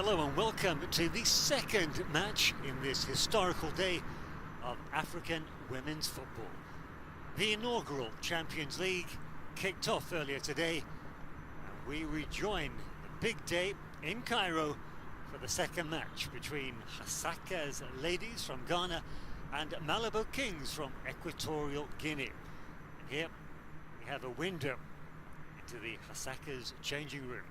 Hello and welcome to the second match in this historical day of African women's football. The inaugural Champions League kicked off earlier today, and we rejoin the big day in Cairo for the second match between Hasaacas ladies from Ghana and Malabo Kings from Equatorial Guinea. And here we have a window into the Hasaacas changing room.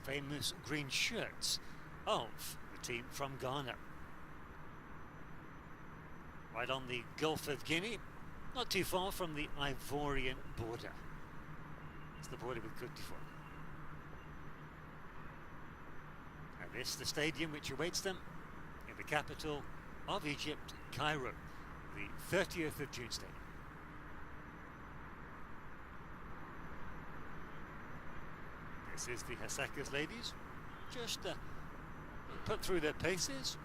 Famous green shirts of the team from Ghana. Right on the Gulf of Guinea, not too far from the Ivorian border. It's the border with Côte d'Ivoire. And this the stadium which awaits them in the capital of Egypt, Cairo, the 30th of June stadium. This is the Hasaacas ladies, just put through their paces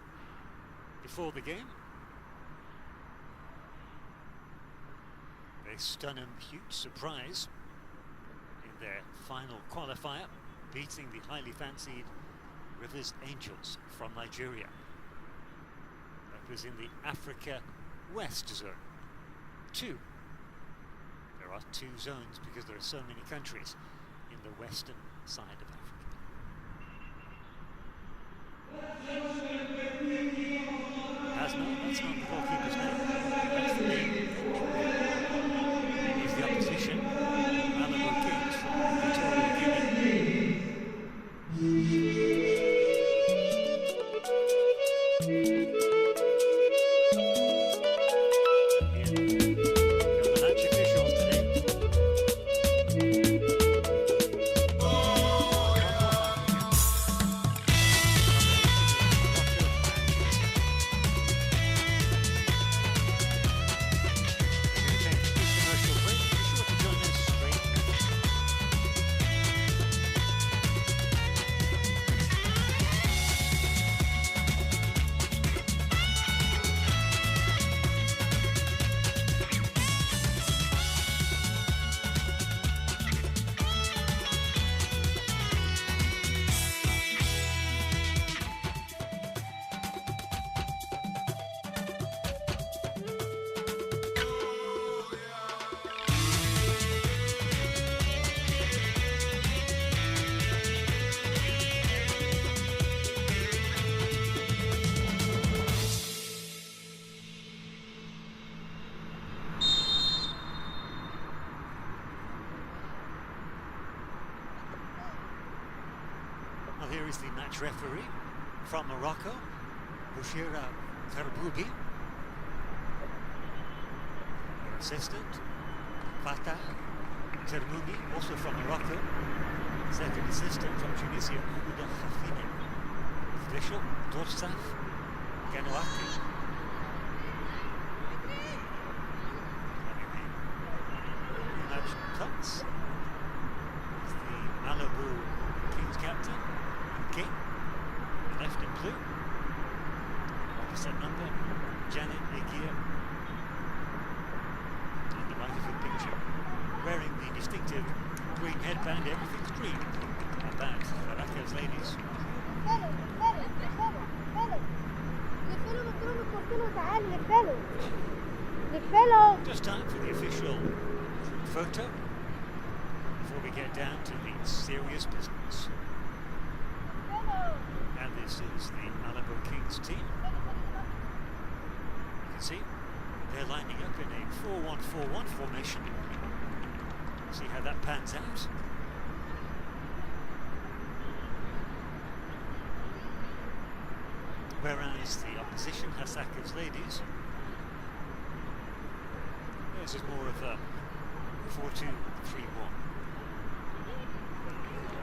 before the game. They stun them huge surprise in their final qualifier, beating the highly fancied Rivers Angels from Nigeria. That was in the Africa West zone. There are two zones because there are so many countries in the western side of Africa. That's not the goalkeeper's name. That's the name. It is the opposition. Malabo Kings from Equatorial Guinea. Well, here is the match referee from Morocco, Bushira Karboubi. Their assistant, Fatah Termoumi, also from Morocco. Second assistant from Tunisia, Houda Khafine. Official, Dorsaf Ganouati. Match cuts. Is the Malabo Kings captain. King, left in blue, opposite number, Janet Egia, on the right of the picture, wearing the distinctive green headband. Everything's green about Hasaacas ladies. Just time for the official photo before we get down to the serious business. And this is the Malabo Kings team. You can see they're lining up in a 4-1-4-1 formation. See how that pans out. Whereas the opposition, Hasaacas ladies, this is more of a 4-2-3-1.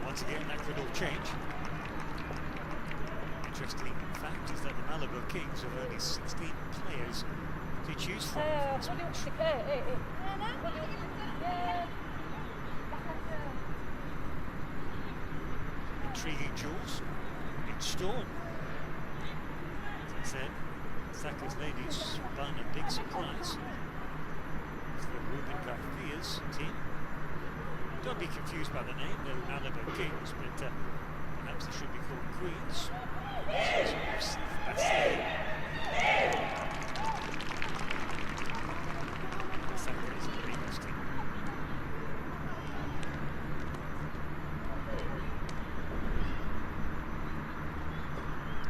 Once again, that could all change. Interesting fact is that the Malabo Kings have only 16 players to choose from. Intriguing duels in Storm. As I said, Hasaacas ladies spun a big surprise. It's the Ruben Garcia's team. Don't be confused by the name, they're Malabo Kings, but perhaps they should be called screens.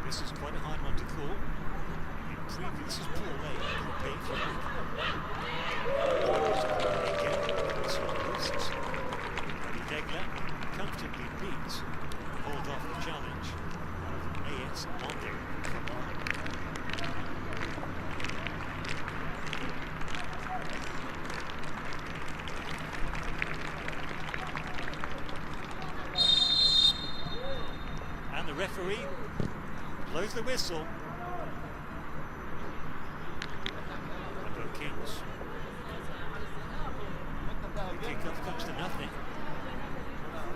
This is quite a hard one to call. This is Paul A. Degler comfortably beats and hold off the challenge of AS Malabo from Malabo. And the referee blows the whistle. Kings. The kick-off comes to nothing.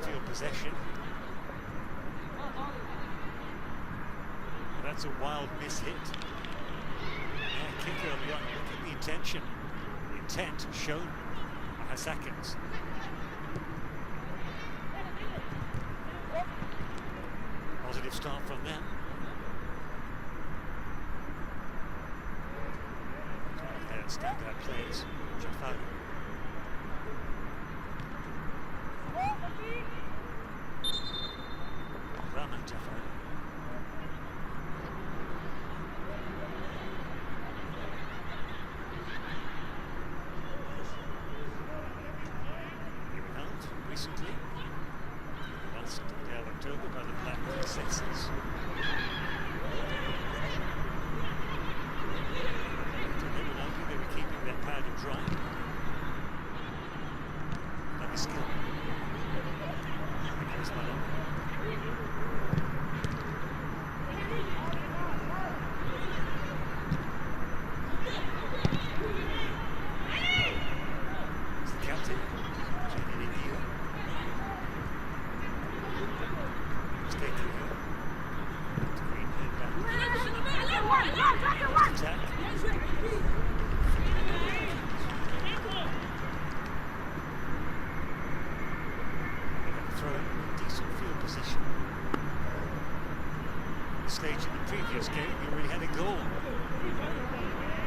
Field possession. That's a wild miss-hit. Yeah, kick early on. Look at the intention. The intent shown by Hasaacas. Positive start from them. Standout players, Jafar. Rahman Jafar. He was held recently, last day of October, by the Black Princesses. They were keeping their powder dry. Lovely skill. Against Malabo. It's the captain, Jenny Dio. Mistaking her. To green head back. Attack. Decent field position. At the stage in the previous game, we already had a goal.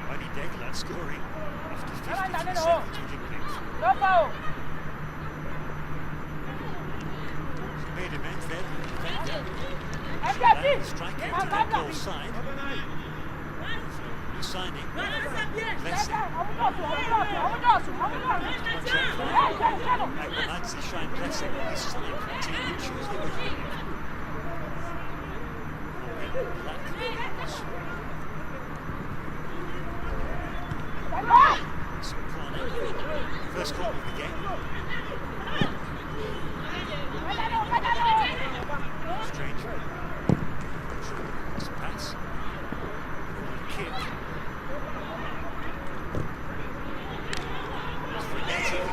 Only Degler scoring after 53 seconds with impact. He made amends there with the defender. The striker to that goal side. New signing. Blessing. Magnazi shine Blessing on this side for the team who choose the winner. Black. So corner. First corner of the game. Strange. It's a pass. Kick.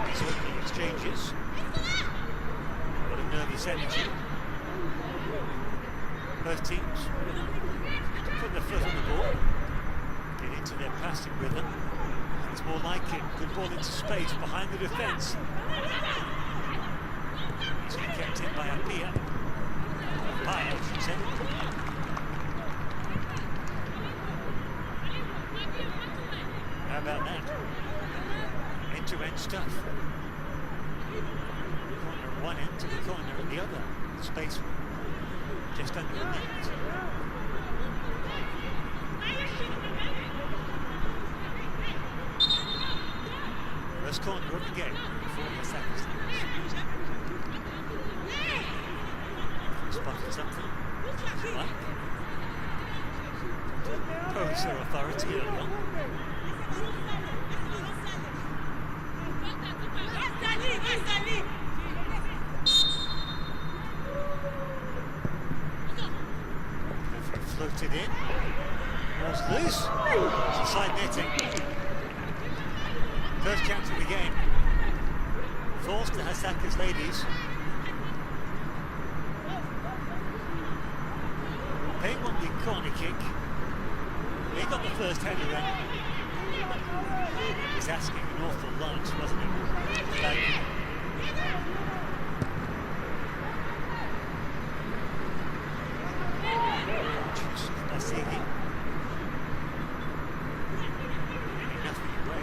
These opening exchanges. A lot of nervous energy. Both teams put their foot on the ball, get into their passing rhythm. It's more like it. Good ball into space behind the defence. He's been kept in by Apia. I should say. How about that? End-to-end stuff. Corner at one end to the corner at the other. Space just under a minute. First corner of the game before Hasaacas. Spotted something. Like. Pose their authority early on. Floated in. Was loose. Side netting. First chance of the game. Falls to Hasaacas ladies. They won the corner kick. They got the first header in. He's asking an awful lot, wasn't he? Like, Hasaacas. Nothing away.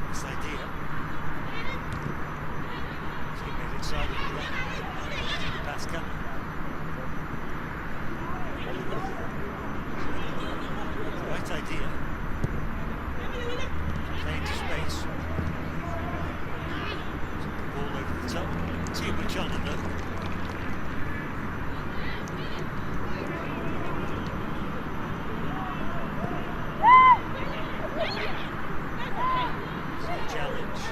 This idea. Teammate inside of the run. The pass coming. The right idea. Playing to space. Ball over the top. Too much on it though. Challenge.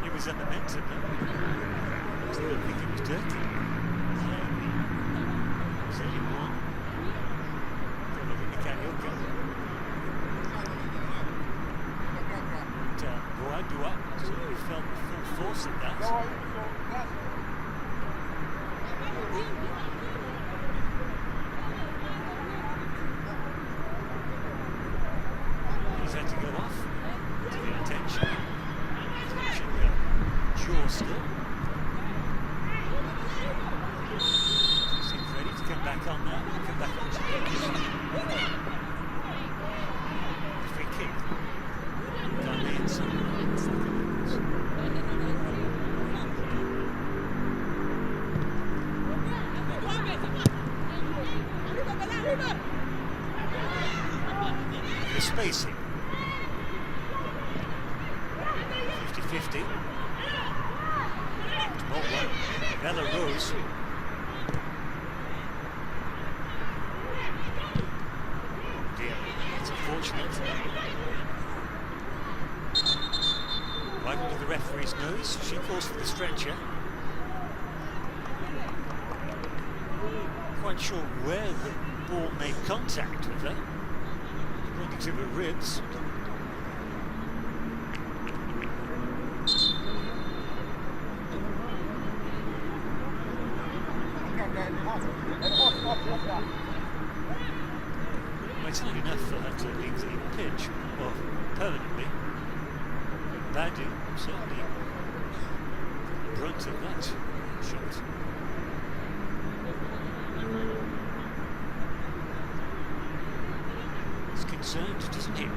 It was a momentum. I don't think it was dirty. There's only one. Don't look at the Karaoke. Boadua certainly felt the full force of that. He's had to go off to get attention. Jaw still. Seems ready to come back on now. Come back on to the free kick. Down the inside. The spacing. 50-50. Ball one. Bella Rose. Dear, it's unfortunate. Right under the referee's nose, she calls for the stretcher. Quite sure where the ball made contact with her. Pointing to her ribs. It's not enough for her to leave the pitch, or permanently. Badu certainly the brunt of that shot. He's concerned, doesn't he,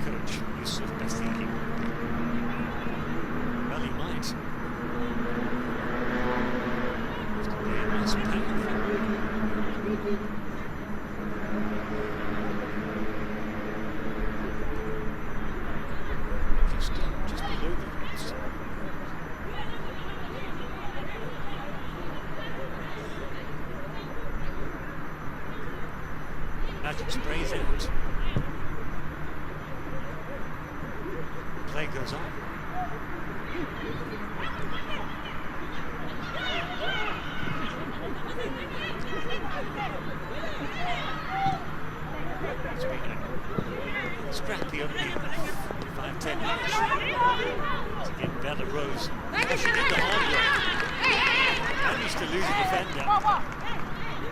coach Yusuf Bastigi? Well, he might. After the nice pack. Just below the ribs. Magic sprays out. Play goes on. It's been a scrappy opening 5-10 minutes to get Bella Rose. She did the hard work. Managed to lose a defender.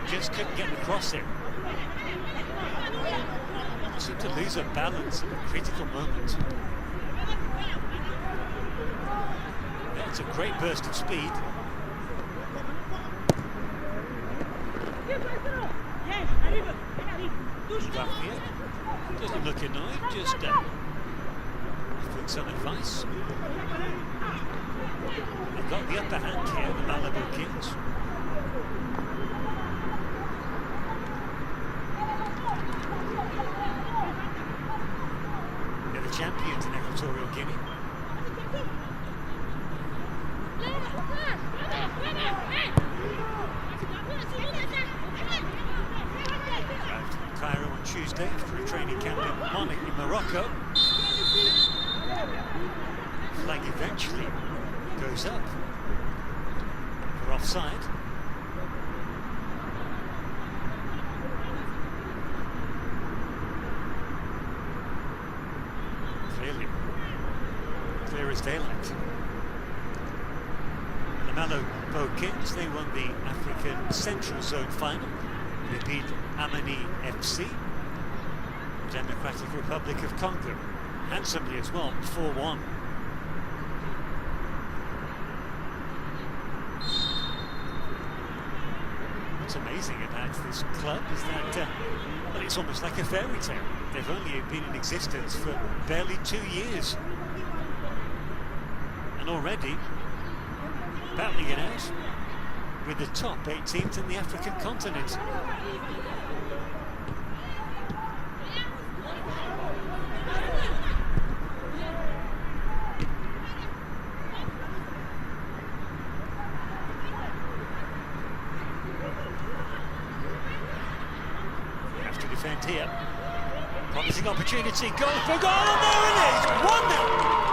Just couldn't get the cross in. Seemed to lose her balance at a critical moment. That's a great burst of speed. Garcia doesn't look annoyed, just offering some advice. They've got the upper hand here, the Malabo Kings. beginning. Arrived in Cairo on Tuesday after a training camp in Morocco. Flag eventually goes up for offside. Clear as daylight. The Malabo Kings, they won the African Central Zone final. They beat Amani FC, Democratic Republic of Congo, handsomely as well, 4-1. What's amazing about this club is that, well, it's almost like a fairy tale. They've only been in existence for barely 2 years. And already battling it out with the top 8 teams in the African continent. You have to defend here. Promising opportunity, goal for goal, and there it is! 1-0!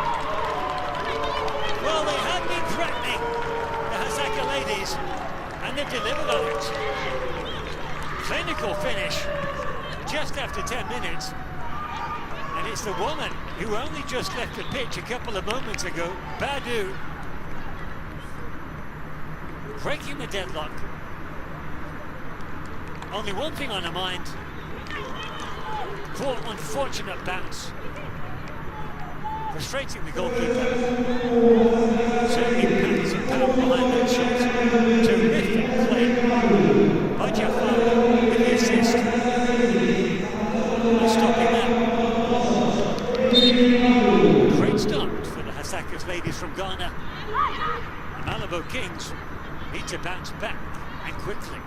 Well, they had been threatening the Hasaacas ladies, and they've delivered on it. Clinical finish just after 10 minutes. And it's the woman who only just left the pitch a couple of moments ago, Badu, breaking the deadlock. Only one thing on her mind. Poor unfortunate bounce. Frustrating the goalkeeper. Certainly pounds and power behind that shot. Terrific play by Jafar with the assist. No stopping that. Great start for the Hasaacas ladies from Ghana. The Malabo Kings need to bounce back, and quickly.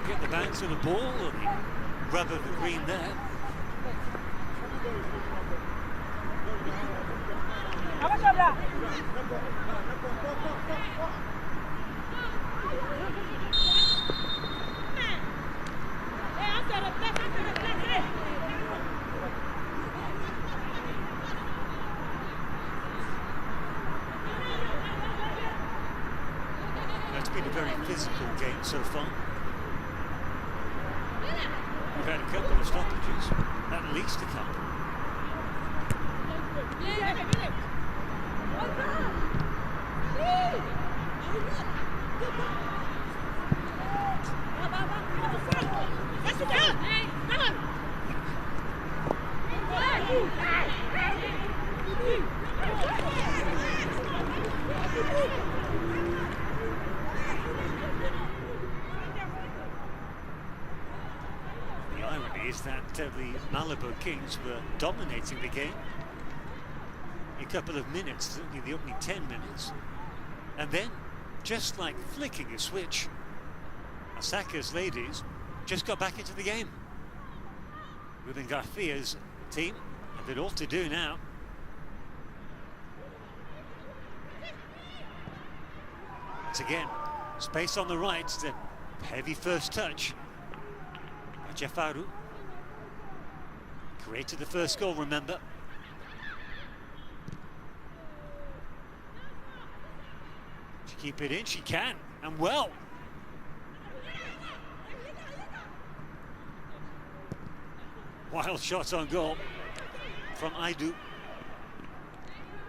Get the bounce of the ball or the rub of the green there. It's been a very physical game so far. We've had a couple of stoppages, at least a couple. The irony is that the Malabo Kings were dominating the game. A couple of minutes, certainly the opening 10 minutes. And then, just like flicking a switch, Hasaacas ladies just got back into the game. Ruben Garcia's team have it all to do now. Once again, space on the right, the heavy first touch by Jafaru. Created the first goal, remember. She keep it in, she can, and well. Wild shot on goal from Aidu.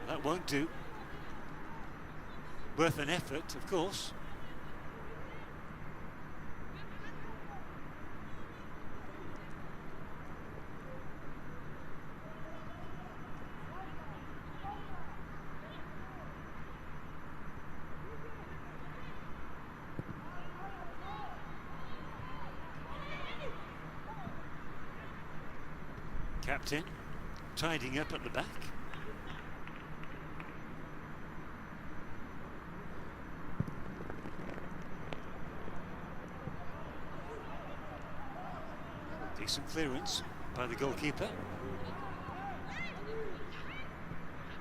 That won't do. Worth an effort, of course. Captain tidying up at the back. Decent clearance by the goalkeeper.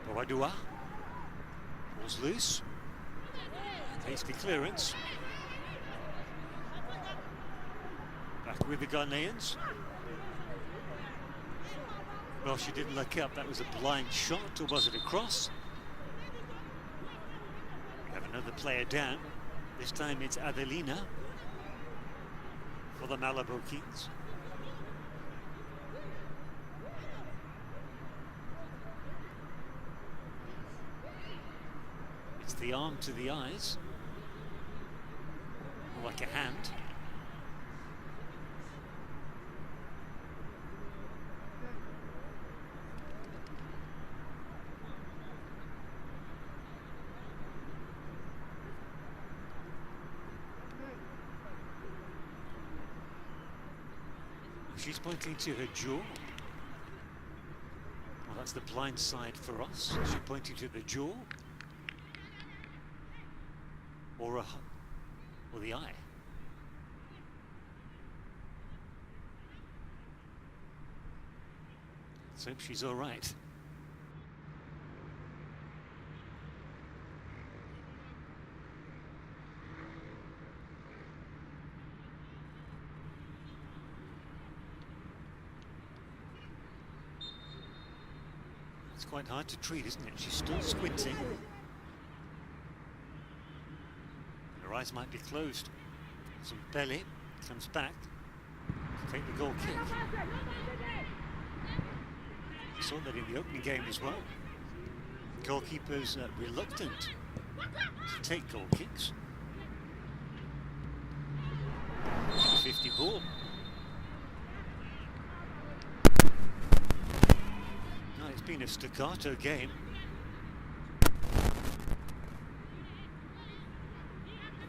Boadua. Ball's loose. Hasty clearance. Back with the Ghanaians. Well, she didn't look up. That was a blind shot, or was it a cross? We have another player down. This time it's Adelina for the Malabo Kings. It's the arm to the eyes, more like a hand. She's pointing to her jaw. Well, that's the blind side for us. She's pointing to the jaw or the eye. Let's hope she's all right. It's quite hard to treat, isn't it? She's still squinting. Her eyes might be closed. Belly comes back to take the goal kick. We saw that in the opening game as well. Goalkeepers reluctant to take goal kicks. 50 ball. No, it's been a staccato game.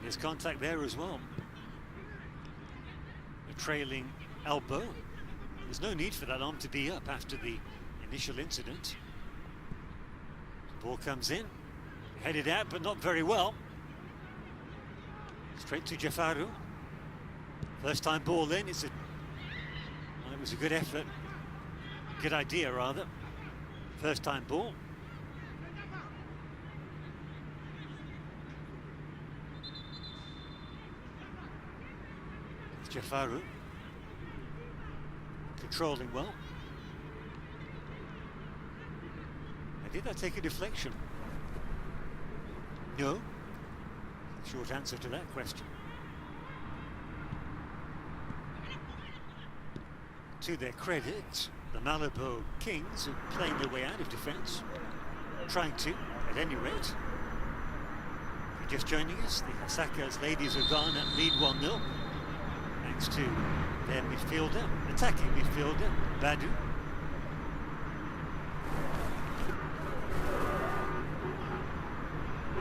There's contact there as well. A trailing elbow. There's no need for that arm to be up after the initial incident. The ball comes in, headed out, but not very well. Straight to Jafaru. First time ball in. It was a good effort. Good idea, rather. First time ball. Jafaru controlling well. Did that take a deflection? No. Short answer to that question. To their credit, the Malabo Kings are playing their way out of defence. Trying to, at any rate. If you're just joining us, the Hasaacas ladies are gone at lead 1-0. Thanks to their midfielder, attacking midfielder, Badu.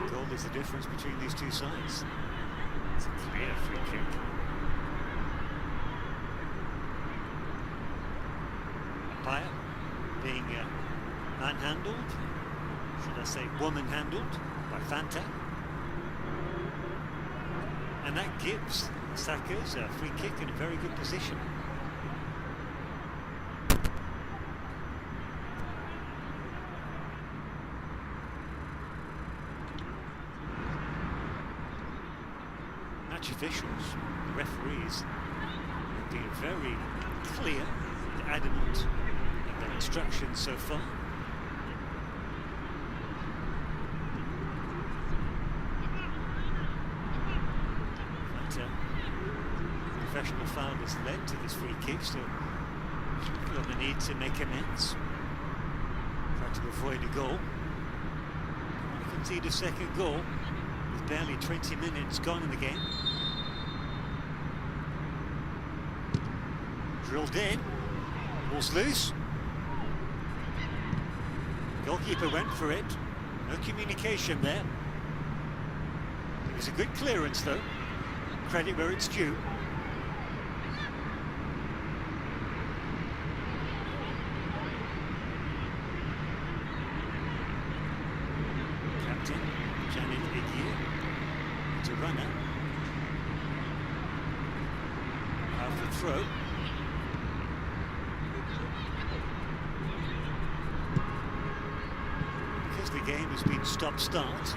Goal is the difference between these two sides. It's a clear free kick. Apaya being manhandled, should I say woman-handled, by Fanta. And that gives Hasaacas a free kick in a very good position. Match officials, the referees, have been very clear and adamant in their instructions so far. Professional foul has led to this free kick, so feel the need to make amends. Try to avoid a goal. We concede a second goal with barely 20 minutes gone in the game. Drilled in, ball's loose. Goalkeeper went for it. No communication there. It was a good clearance though. Credit where it's due. Runner. Powerful throw. has been stop-start.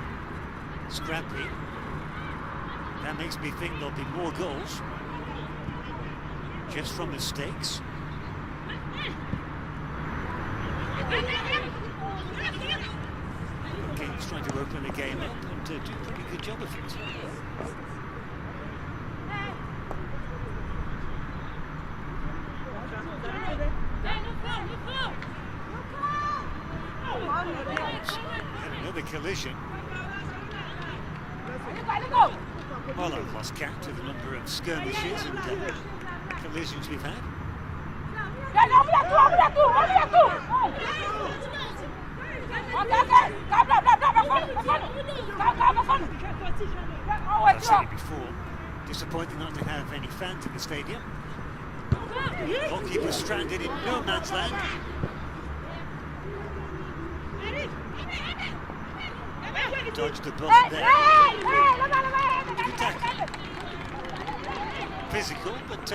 Scrappy. That makes me think there'll be more goals. Just from mistakes. Okay, he's trying to open the game up and do a pretty good job of it. And another collision. Well, I've lost count of the number of skirmishes and collisions we've had. I've seen it before. Disappointing not to have any fans in the stadium. Goalkeeper stranded in no man's land. Dodged the ball there. Good tackle. Physical, but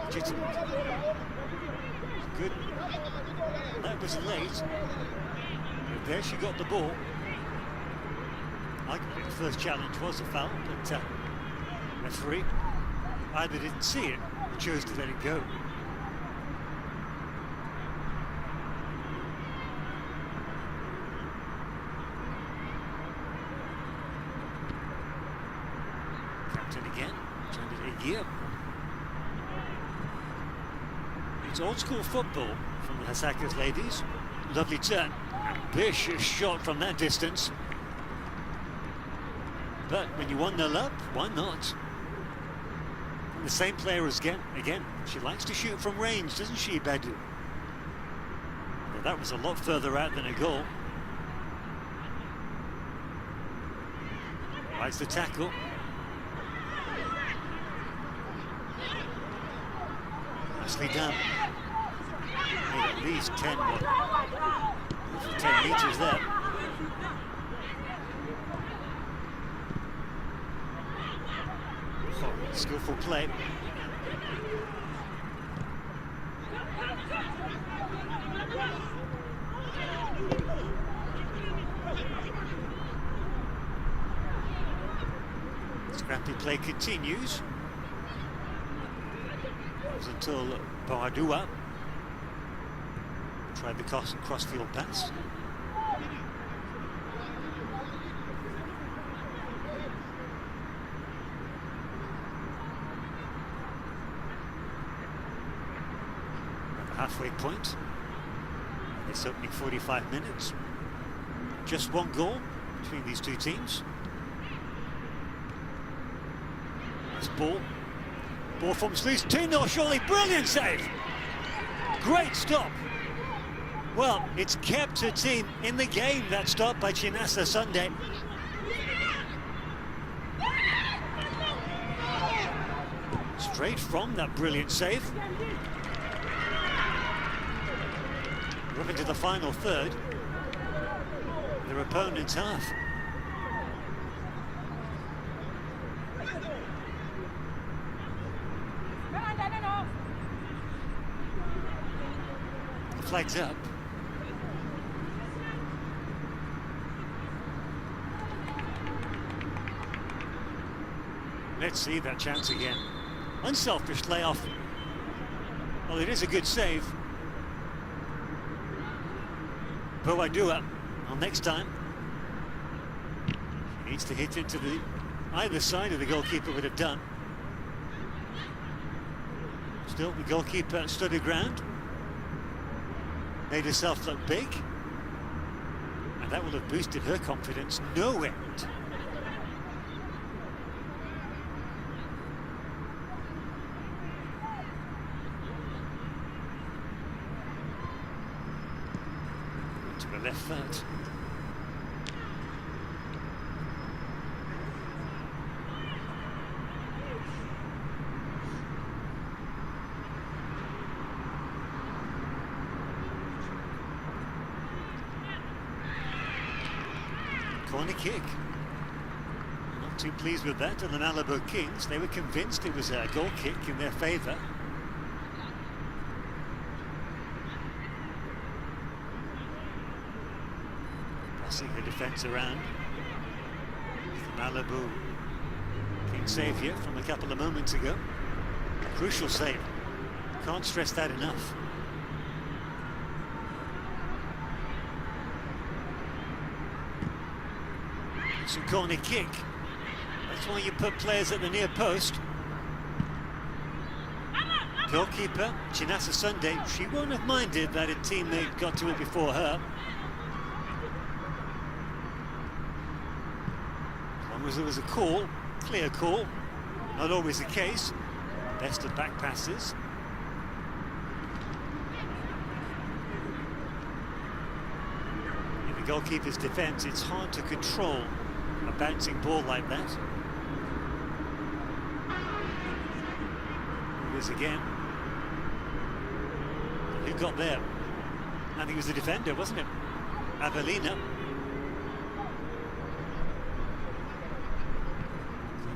legitimate. Good. That was late. But there she got the ball. Arguably the first challenge was a foul, but referee either didn't see it or chose to let it go. Captain again, turned it a gear. It's old school football from the Hasaacas ladies. Lovely turn, ambitious shot from that distance. But when you 1-0 up, why not? And the same player as again. She likes to shoot from range, doesn't she, Bedu? Well, that was a lot further out than a goal. Rides the tackle. Nicely done. Made at least 10 metres there. Oh, skillful play. Scrappy play continues. Until Bardua tried the cross-field pass. At the halfway point, this opening 45 minutes. Just one goal between these two teams. Nice ball. Ball from Sleece, 2-0 surely, brilliant save! Great stop! Well, it's kept her team in the game, that stop by Chinasa Sunday. Straight from that brilliant save. We're up into the final third. Their opponent's half. Flags up. Let's see that chance again. Unselfish layoff. Well, it is a good save. Boadua, well, next time. He needs to hit into the either side of the goalkeeper would have done. Still, the goalkeeper stood her ground. Made herself look big, and that will have boosted her confidence no end. To the left foot. Corner kick. Not too pleased with that, and the Malabo Kings, they were convinced it was a goal kick in their favour. Bossing the defence around. The Malabo King save here from a couple of moments ago. Crucial save. Can't stress that enough. It's a corner kick. That's why you put players at the near post. Goalkeeper Chinasa Sunday, she won't have minded that a teammate got to it before her. As long as there was a call, clear call, not always the case. Best of back passes. In the goalkeeper's defence, it's hard to control a bouncing ball like that. It is again. Who got there? I think it was the defender, wasn't it? Avelina.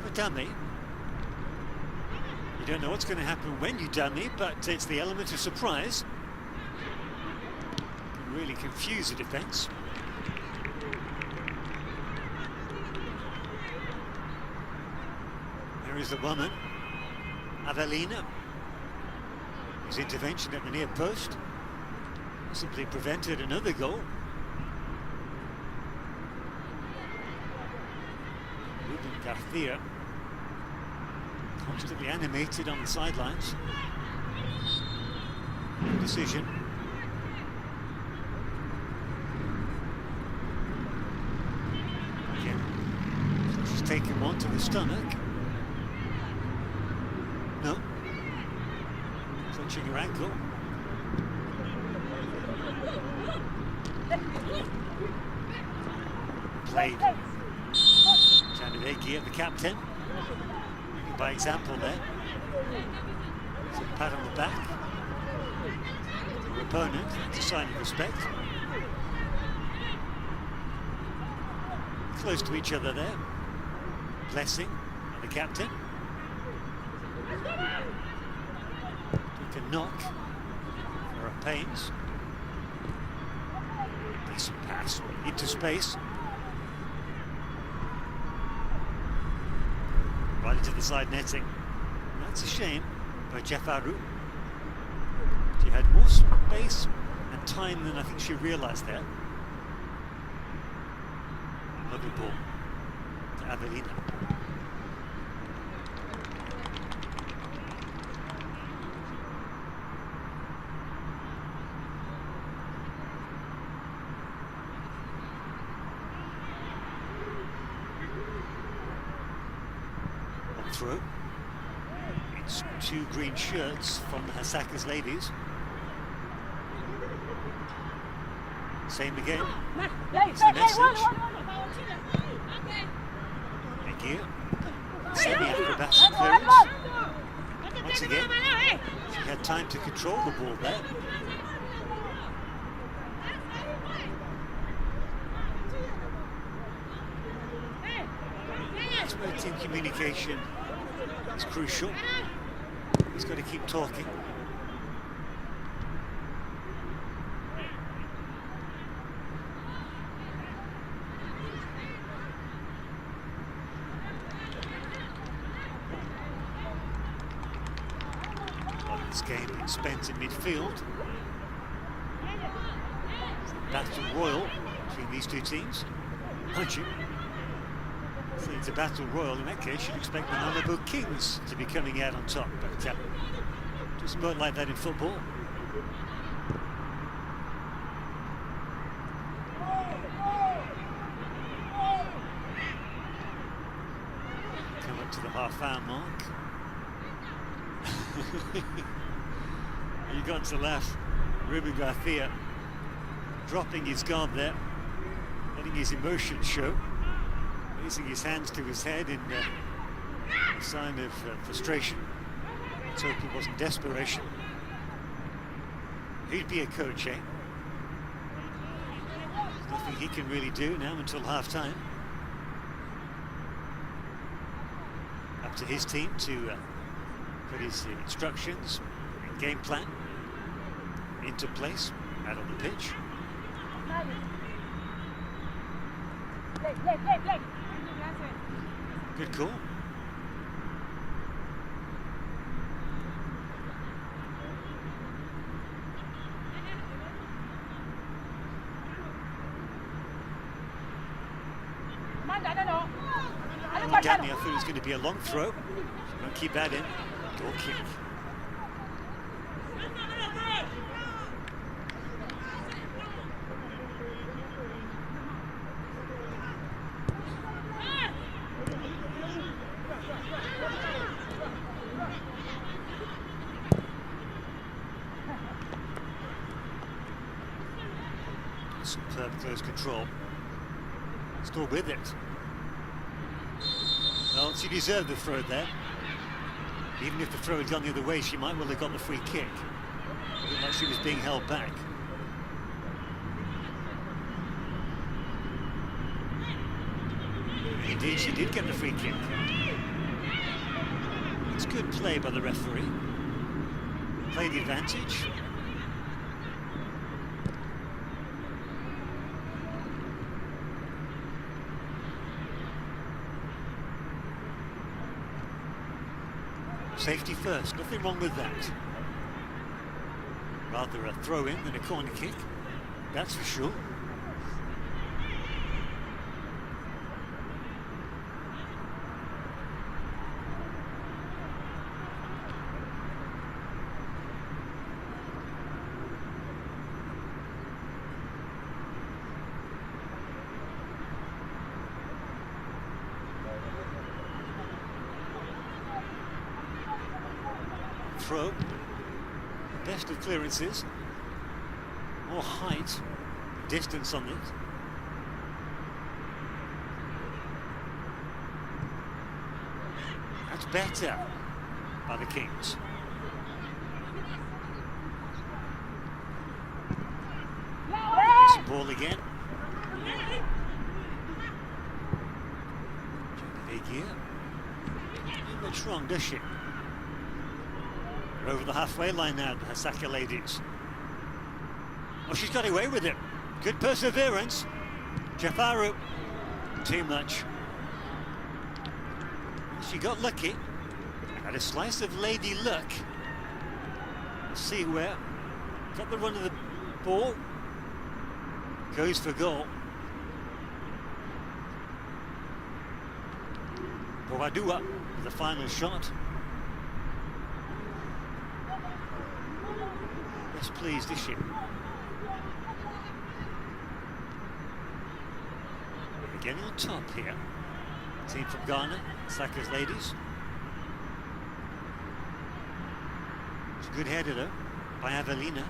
A dummy. You don't know what's going to happen when you dummy, but it's the element of surprise. Can really confuse the defence. There is the woman, Avelina. His intervention at the near post simply prevented another goal. Ruben Garcia, constantly animated on the sidelines. Decision. Again, she's taken one to the stomach. No. Touching her ankle. Played. Janudeki at the captain. Leading by example there. It's a pat on the back. Her opponent, that's a sign of respect. Close to each other there. Blessing and the captain. Took a knock for her pains. Decent pass into space. Right into the side netting. That's a shame by Jefaru. She had more space and time than I think she realised there. Lovely ball to Avelina. Through. It's two green shirts from the Hasaacas ladies. Same again. It's the message. Thank you. Semi-acrobatic clearance. Once again, she had time to control the ball there. That's where team communication is crucial. He's got to keep talking. This game being spent in midfield. Battle royal between these two teams. Aren't you? So it's a battle royal. In that case, you'd expect the Malabo Kings to be coming out on top, but doesn't work like that in football. Come up to the half-hour mark. You got to laugh. Ruben Garcia dropping his guard there, letting his emotions show. Raising his hands to his head in a sign of frustration. Let's hope it wasn't desperation. He'd be a coach, eh? There's nothing he can really do now until half-time. Up to his team to put his instructions and game plan into place out on the pitch. Good call. Danny, I thought it was going to be a long throw. She won't keep that in. Goal kick. Superb close control. Still with it. Well, she deserved the throw there. Even if the throw had gone the other way, she might well have got the free kick. It looked like she was being held back. Indeed, she did get the free kick. It's good play by the referee. Play the advantage. Safety first, nothing wrong with that. Rather a throw-in than a corner kick, that's for sure. Throw, best of clearances, more height, distance on it. That's better by the Kings. It's ball again. Genevieve not much wrong, does she? Over the halfway line now, the Hasaacas ladies. Oh, she's got away with it. Good perseverance. Jafaru, too much. She got lucky. Had a slice of lady luck. Let's see where. Got the run of the ball. Goes for goal. Boadua with the final shot. Pleased, is she? Getting on top here. Team from Ghana, Hasaacas ladies. It's a good header though, by Avelina.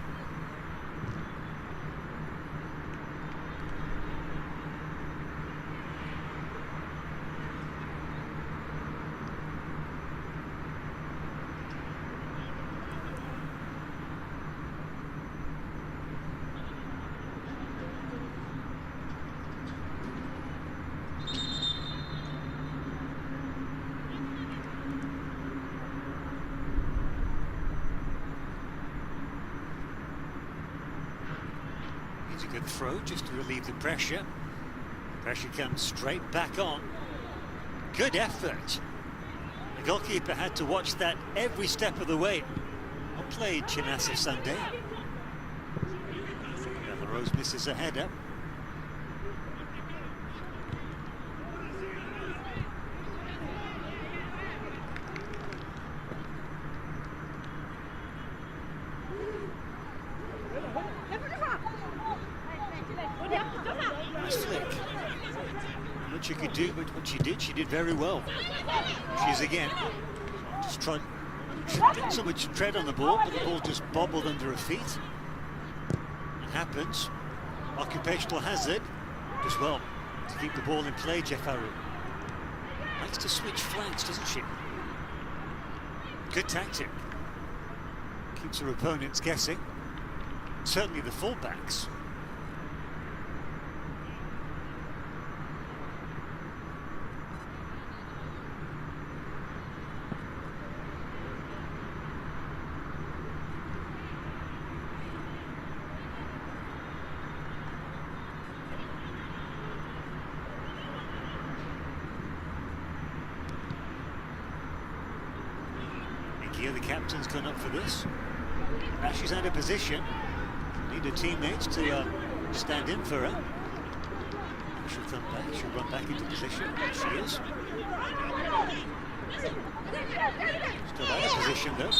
A good throw just to relieve the pressure. Pressure comes straight back on. Good effort. The goalkeeper had to watch that every step of the way. Well played, Chinasa Sunday. Rose misses a header. She could do, but what she did very well. She's again just trying, didn't so much tread on the ball, but the ball just bobbled under her feet. It happens. Occupational hazard, as well to keep the ball in play. Jefaru likes to switch flanks, doesn't she? Good tactic. Keeps her opponents guessing. Certainly the fullbacks. Kia, the captain's gone up for this. Now she's out of position. Need her teammates to stand in for her. She'll come back, she'll run back into position. There she is. Still out of position though.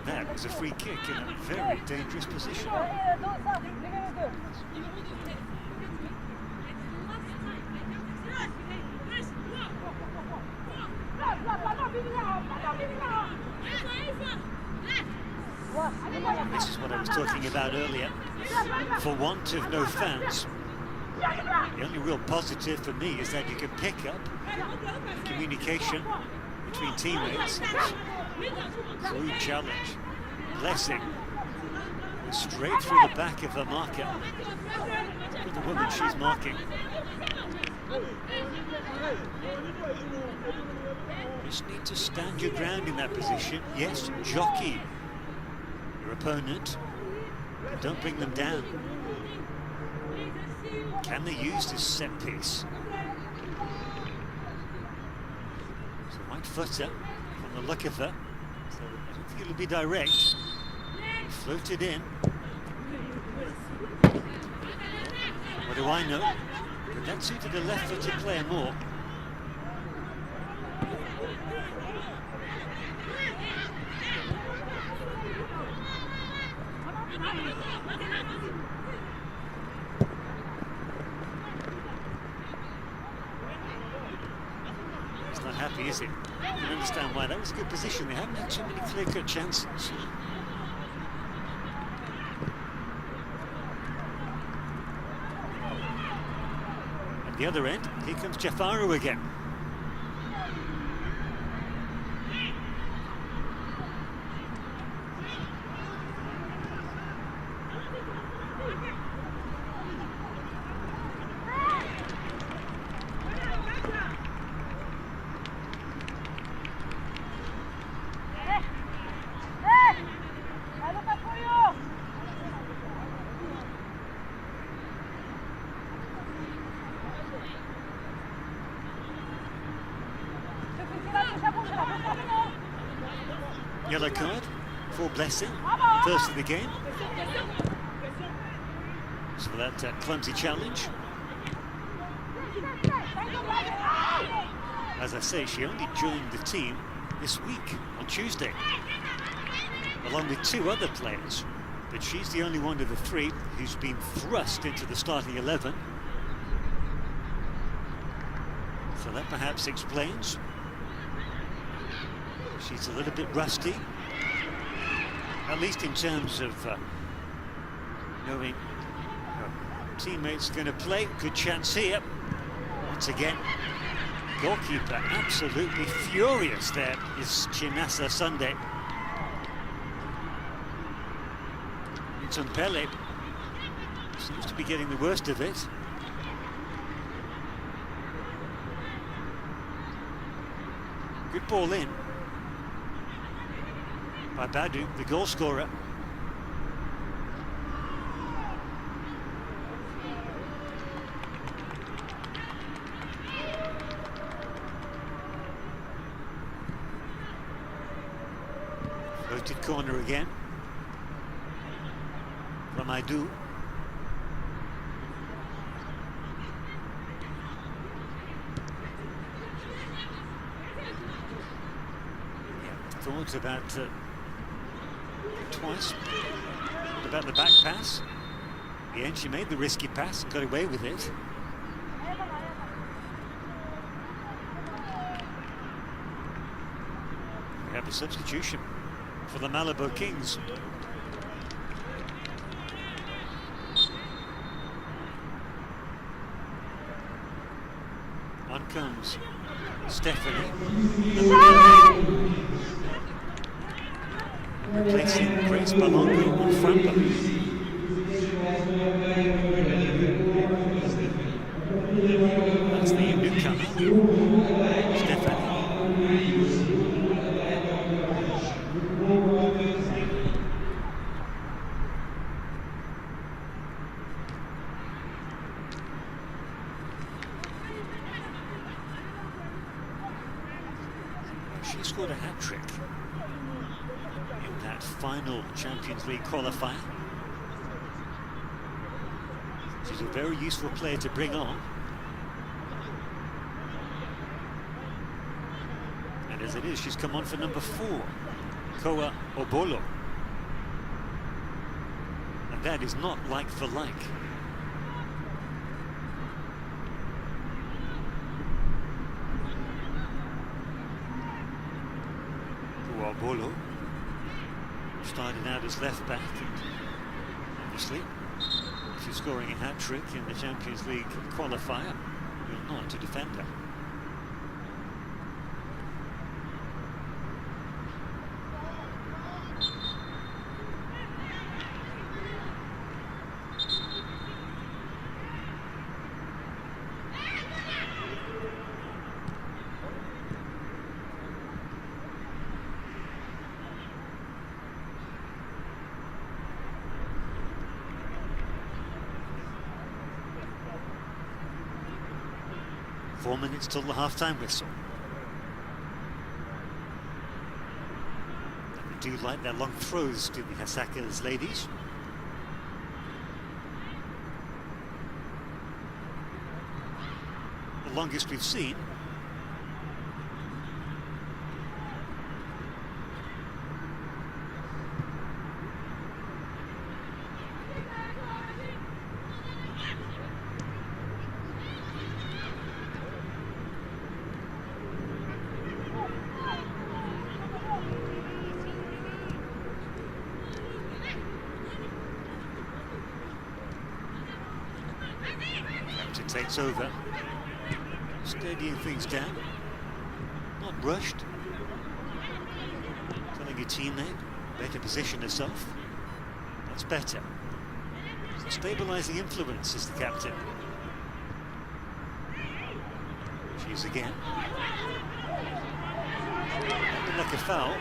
That was a free kick in a very dangerous position. This is what I was talking about earlier. For want of no fans, the only real positive for me is that you can pick up communication between teammates. Crude challenge. Blessing straight through the back of her marker. Look at the woman she's marking. You just need to stand your ground in that position. Yes, jockey your opponent, but don't bring them down. Can they use this set piece? So white footer from the look of her. So I don't think it'll be direct. Floated in. What do I know? But that suited a left-footed player more. He's not happy, is he? You can understand why. That was a good position. They haven't had too many clear-cut chances. At the other end, here comes Jafaru again. Yellow card for Blessing, first of the game. So that clumsy challenge. As I say, she only joined the team this week on Tuesday, along with two other players, but she's the only one of the three who's been thrust into the starting 11. So that perhaps explains. She's a little bit rusty, at least in terms of knowing her teammates are going to play. Good chance here. Once again, goalkeeper absolutely furious there is Chinasa Sunday. Pele seems to be getting the worst of it. Good ball in by Badu, the goal scorer. Floated corner again from Aidu. Thought about twice about the back pass. In the end, she made the risky pass and got away with it. We have a substitution for the Malabo Kings. On comes Stephanie. Replacing Grace Balongo and Framba. That's the newcomer, Stephanie. She scored a hat-trick in that final Champions League qualifier. She's a very useful player to bring on. And as it is, she's come on for number 4, Koa Obolo. And that is not like for like. Koa Obolo started out as left back, and obviously, if you're scoring a hat-trick in the Champions League qualifier, you're not a defender. Four minutes till the half-time whistle. And they do like their long throws to the Hasaacas ladies. The longest we've seen. Takes over, steadying things down, not rushed, telling your teammate, better position herself, that's better. Stabilising influence is the captain. She's again. Like a foul,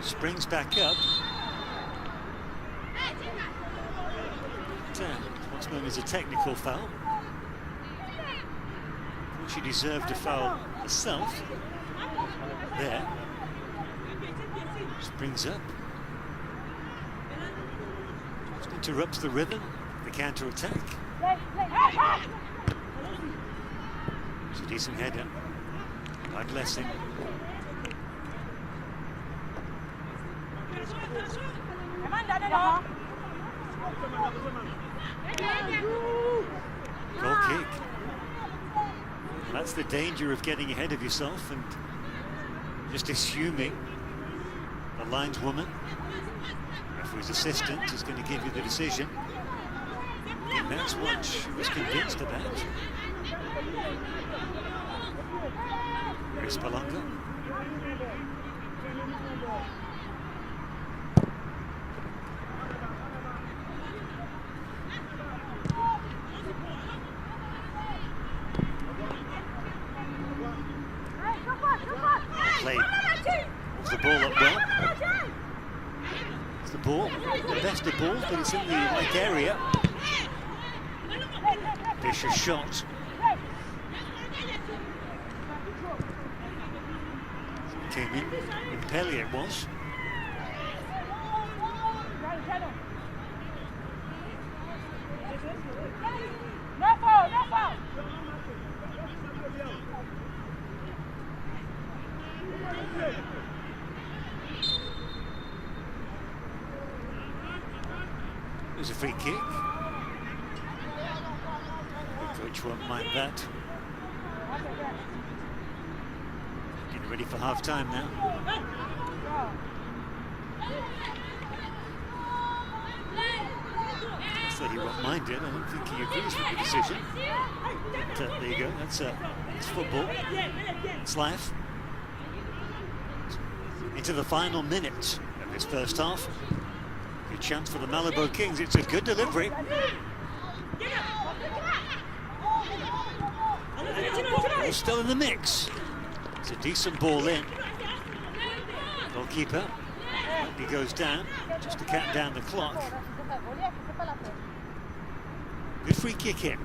springs back up. What's known as a technical foul. She deserved a foul herself. There. Springs up. Just interrupts the rhythm, the counter-attack. It's a decent header by Blessing. Goal kick. And that's the danger of getting ahead of yourself and just assuming the lineswoman, referee's assistant, is going to give you the decision. And that's what she was convinced about. Here's Palanga. Played the ball up well. It's the ball, the best of balls, but it's in the right area. Vicious shot. Came in Pelly it was. No foul, no foul. There's a free kick. The coach won't mind that. Getting ready for half-time now. So he won't mind it. I don't think he agrees with the decision. But, there you go. That's football. It's life. Into the final minute of this first half. Good chance for the Malabo Kings. It's a good delivery. Ball still in the mix. It's a decent ball in. Goalkeeper. He goes down just to count down the clock. Good free kick in.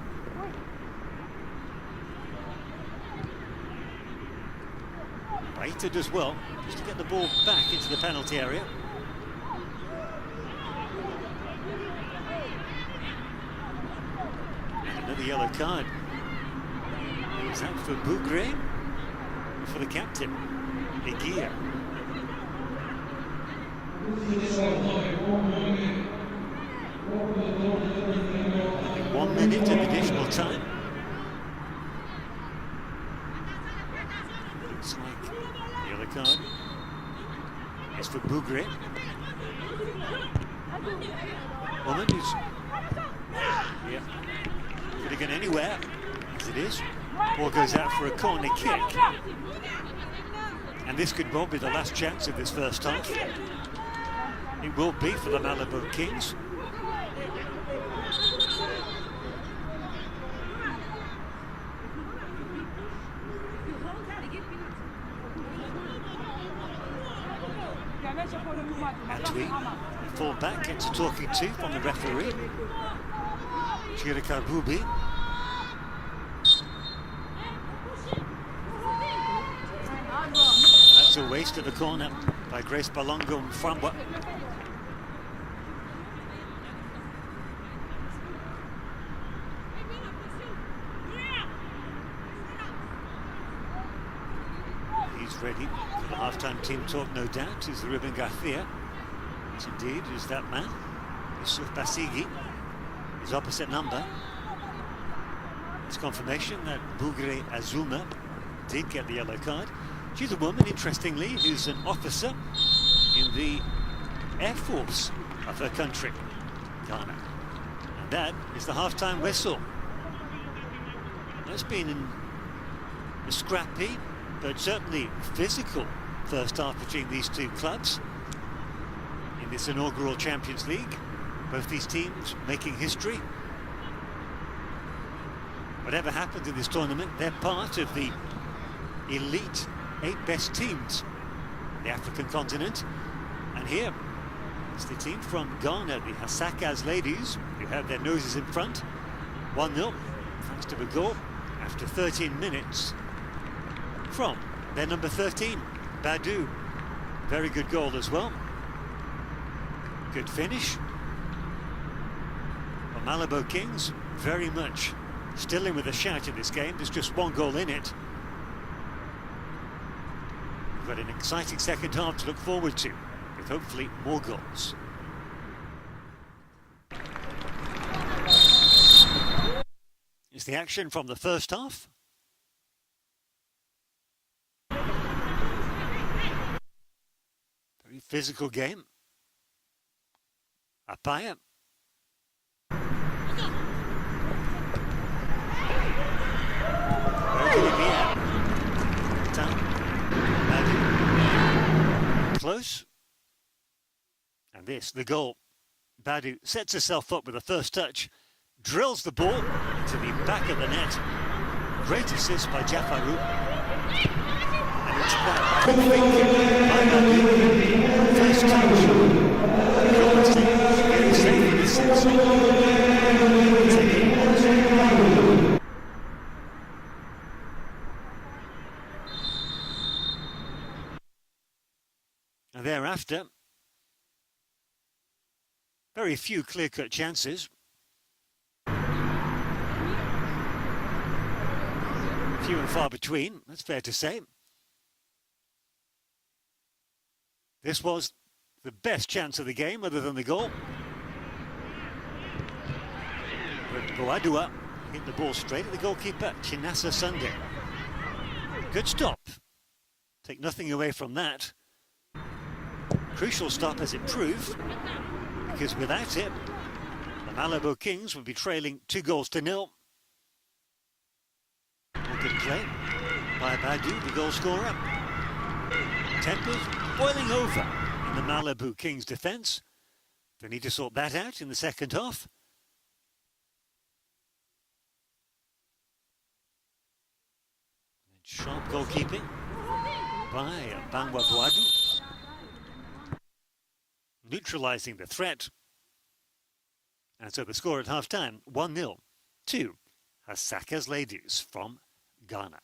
Waited as well, just to get the ball back into the penalty area. And another yellow card. Is that for Bougre? Or for the captain, Eguia? 1 minute of additional time. Looks like the yellow card is for Bougre. Woman who's could have gone anywhere, as it is. Ball goes out for a corner kick. And this could well be the last chance of this first half. It will be for the Malabo Kings. And we fall back, gets a talking to from the referee, Chirika Bubi. That's a waste of a corner by Grace Balongo Mframbwa. He's ready for the half-time team talk, no doubt. Is the Ruben Garcia. Yes, indeed, is that man. Yusuf Basigi, his opposite number. It's confirmation that Bougre Azuma did get the yellow card. She's a woman, interestingly, who's an officer in the Air Force of her country, Ghana. And that is the half-time whistle. It's been a scrappy, but certainly physical first half between these two clubs in this inaugural Champions League. Both these teams making history. Whatever happens in this tournament, they're part of the elite 8 best teams on the African continent. And here is the team from Ghana, the Hasaacas ladies, who have their noses in front. 1-0, thanks to a goal after 13 minutes from their number 13, Badu. Very good goal as well. Good finish. The Malabo Kings very much still in with a shout in this game. There's just 1 goal in it. We've got an exciting second half to look forward to, with hopefully more goals. Is the action from the first half. Very physical game. Apaya. Close. And this, the goal. Badu sets herself up with a first touch, drills the ball to the back of the net. Great assist by Jafaru. And it's quite by Badu. First touch. Very safe in this sense. And thereafter, very few clear-cut chances. Few and far between, that's fair to say. This was the best chance of the game, other than the goal. But Boadua hit the ball straight at the goalkeeper, Chinasa Sunday. Good stop. Take nothing away from that. Crucial stop as it proved, because without it, the Malabo Kings would be trailing 2-0. Good play by Badu, the goal scorer. Tempers boiling over in the Malabo Kings defence. They need to sort that out in the second half. And sharp goalkeeping by Bangwa Boadu, neutralising the threat. And so the score at half-time, 1-0 to Hasaacas ladies from Ghana.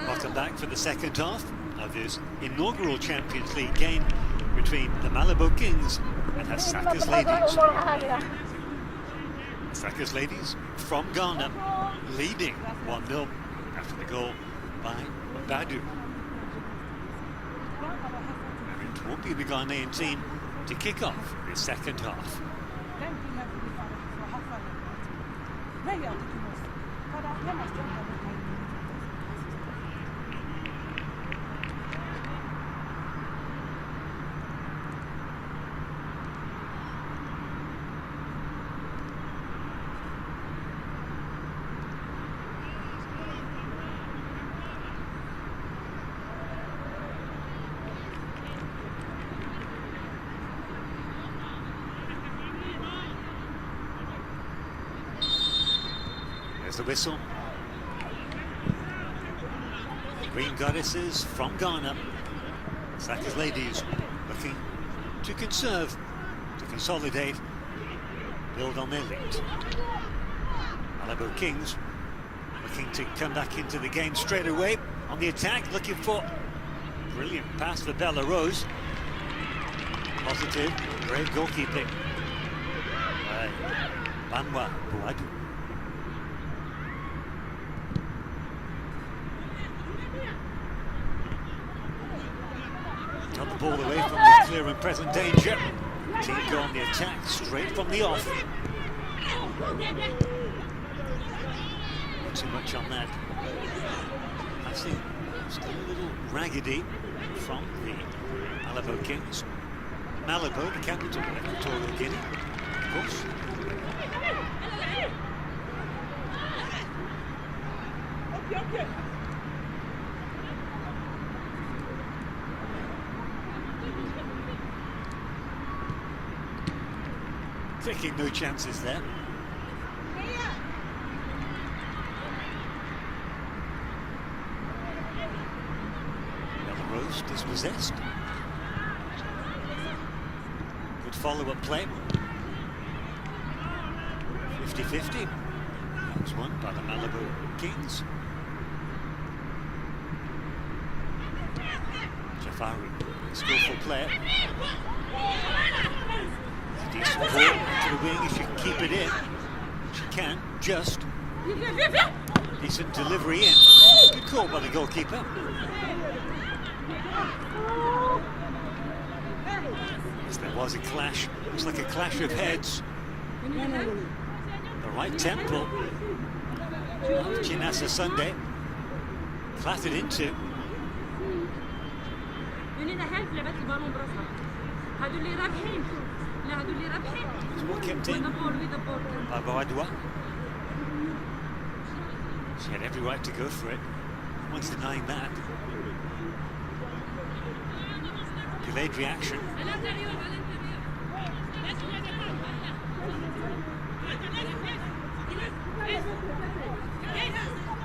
Welcome back for the second half of this inaugural Champions League game between the Malabo Kings and Hasaacas Ladies. Hasaacas Ladies from Ghana leading 1-0 after the goal by Badu. And it won't be the Ghanaian team to kick off the second half. There's the whistle. Green Goddesses from Ghana. Hasaacas Ladies looking to conserve, to consolidate, build on their lead. Malabo Kings looking to come back into the game straight away on the attack, looking for brilliant pass for Bella Rose. Positive, great goalkeeping by Banwa Buadu. Got the ball away from the clear and present danger. Team go on the attack straight from the off. Not too much on that. Actually, still a little raggedy from the Malabo Kings. Malabo, the capital of Equatorial Guinea, of course. Taking no chances there. Bella Rose dispossessed. Good follow-up play. 50-50. That was won by the Malabo Kings. Jafaru, skillful player. Decent ball to the wing if she can keep it in. She can, just. Decent delivery in. Good call by the goalkeeper. Yes, there was a clash. It was like a clash of heads. The right temple of Chinasa Sunday clattered into. It's what kept in by Boadua. She had every right to go for it. No one's denying that. Delayed reaction.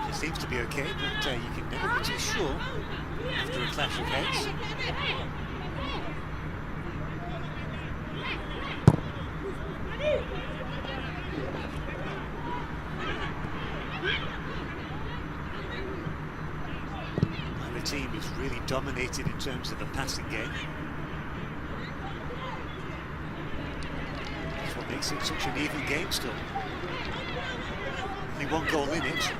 She seems to be okay, but you can never Never too sure after a clash of heads. Neither team is really dominated in terms of the passing game. That's what makes it such an even game still. Only one goal in it.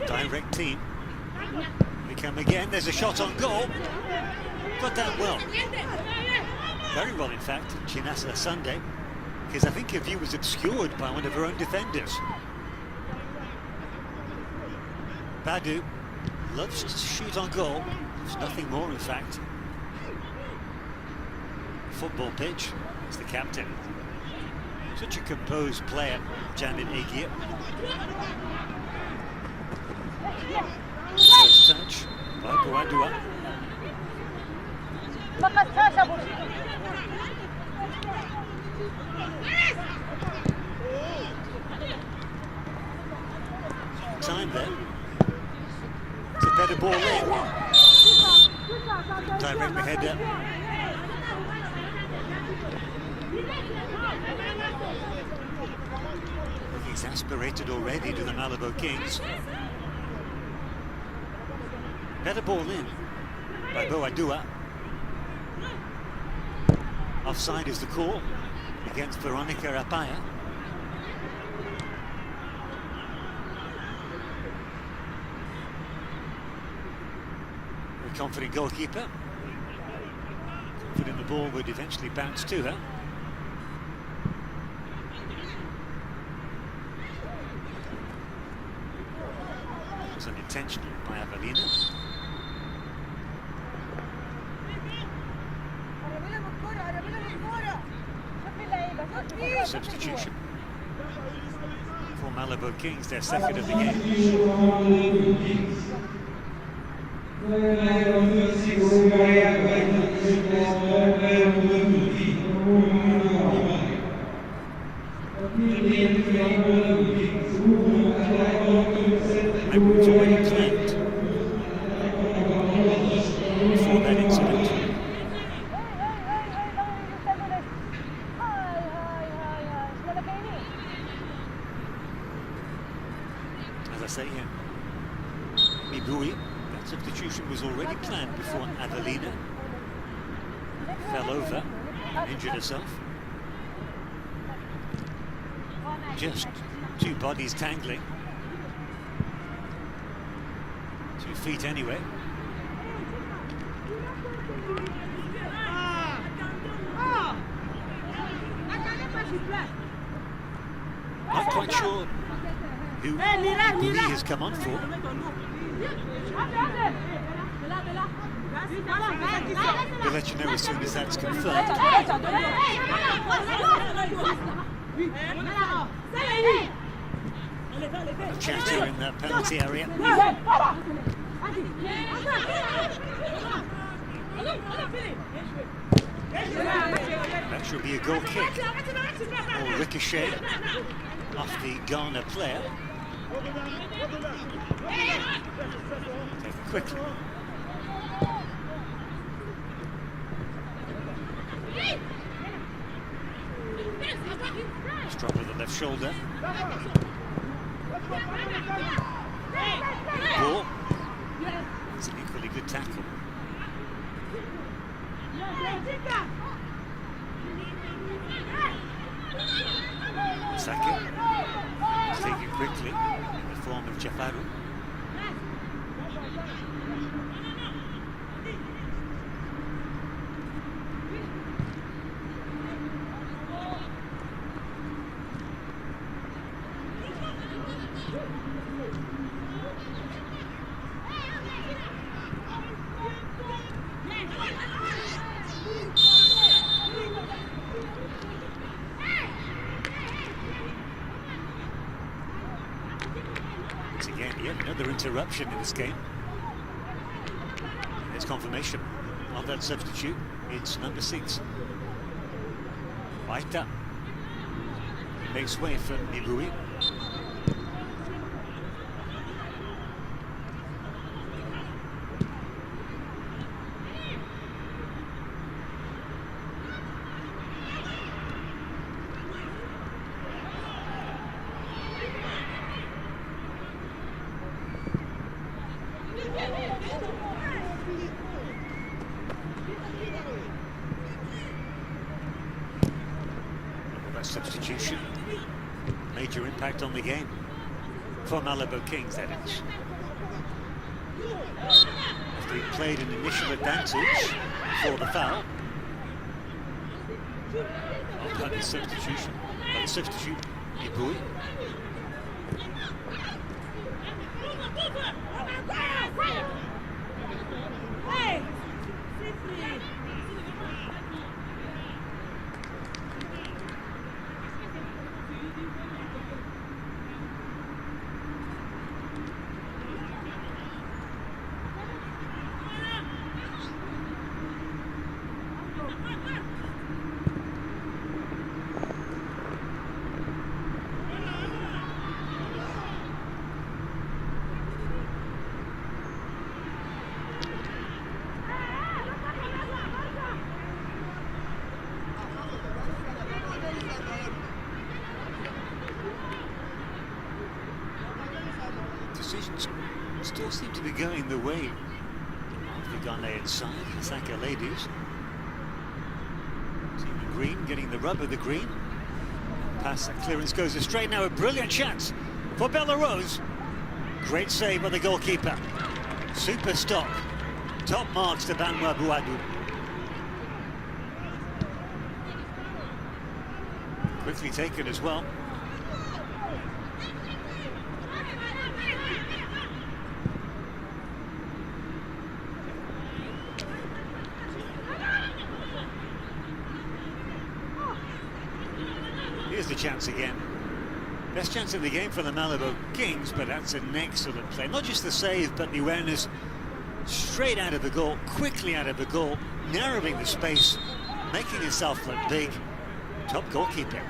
Direct team. They come again, there's a shot on goal. Got that well. Very well, in fact, Chinasa Sunday, because I think her view was obscured by one of her own defenders. Badu loves to shoot on goal. There's nothing more, in fact. Football pitch, it's the captain. Such a composed player, Janet Agia. First touch by Boadua. Time there. It's a better ball in. Direct the header. Exasperated already to the Malabo Kings. Better ball in by Boadua. Offside is the call against Veronica Rapaya. A confident goalkeeper. Confident the ball would eventually bounce to her. Unintentional by Avelina. Substitution for Malabo Kings, their second of the game. It was already planned before that incident. As I say here, Mibui, that substitution was already planned before Avelina fell over and injured herself. Just two bodies tangling. 2 feet anyway. Not quite sure who Buri has come on for. We'll let you know as soon as that's confirmed. A chatter in the penalty area. That should be a goal kick or ricochet off the Ghana player. Take it quickly. Strong with the left shoulder. Ball. It's an equally good tackle. Saka. Let's take it quickly in the form of Jafaru. Again, yet another interruption in this game. There's confirmation. on that substitute. It's number 6. Baita makes way for Nibui. Substitution, major impact on the game for Malabo Kings, that is. After he played an initial advantage for the foul. Not the substitution, but the substitute, Ibui. Decisions still seem to be going the way of the Ghanaian side. Hasaacas ladies. Team in green getting the rub of the green. Pass and clearance goes astray. Now a brilliant chance for Belarus. Great save by the goalkeeper. Super stop. Top marks to Banwa Buadu. Quickly taken as well. Here's the chance again. Best chance in the game for the Malabo Kings, but that's an excellent play. Not just the save, but the awareness straight out of the goal, quickly out of the goal, narrowing the space, making himself look big. Top goalkeeper.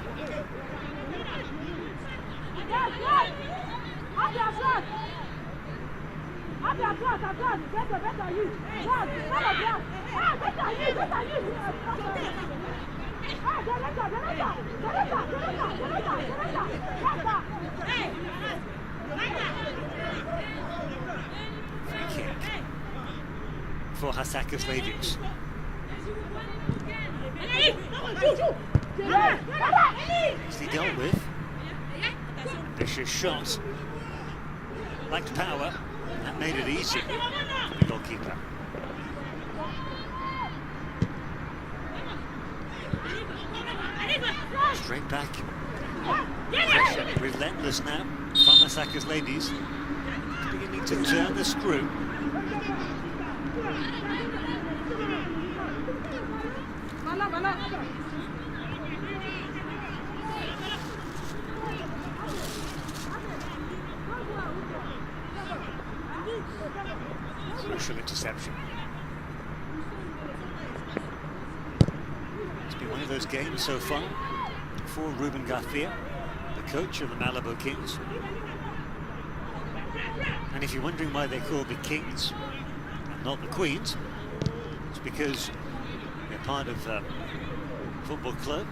Free kick for Hasaacas ladies. Nicely dealt with. Ambitious shot. Lacked power. That made it easy for the goalkeeper. Straight back. Pressure relentless now from Hasaacas ladies. Beginning to turn the screw. Crucial interception. It's been one of those games so far for Ruben Garcia, the coach of the Malabo Kings. And if you're wondering why they're called the Kings and not the Queens, it's because they're part of a football club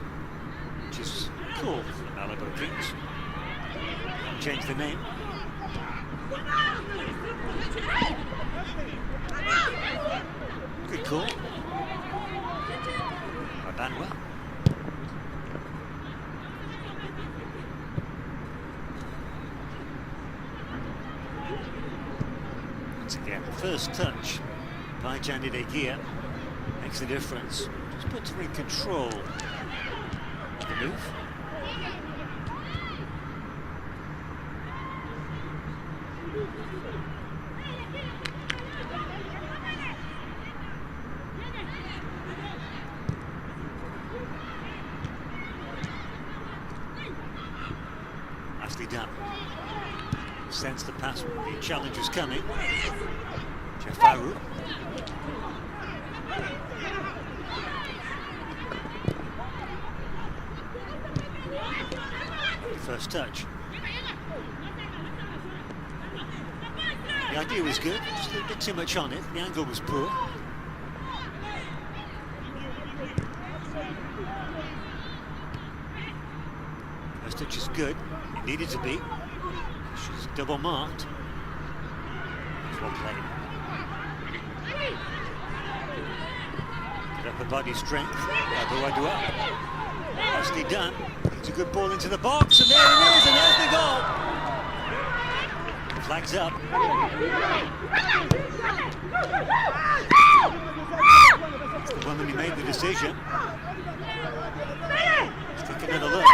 which is called the Malabo Kings. Change the name. Good call. Banwa. Once again, first touch by Janet Egia makes the difference. Just puts her in control of the move. Nicely done. Sense the pass, the challenge is coming. Jafaru. first touch. The idea was good, just a little bit too much on it. The angle was poor. First touch is good. It needed to be. She's double marked. Well played. Get up her body strength. Malabo. Nicely done. It's a good ball into the box, and there it is, and there's the goal. Flags up. It's the woman who made the decision. Let's take another look.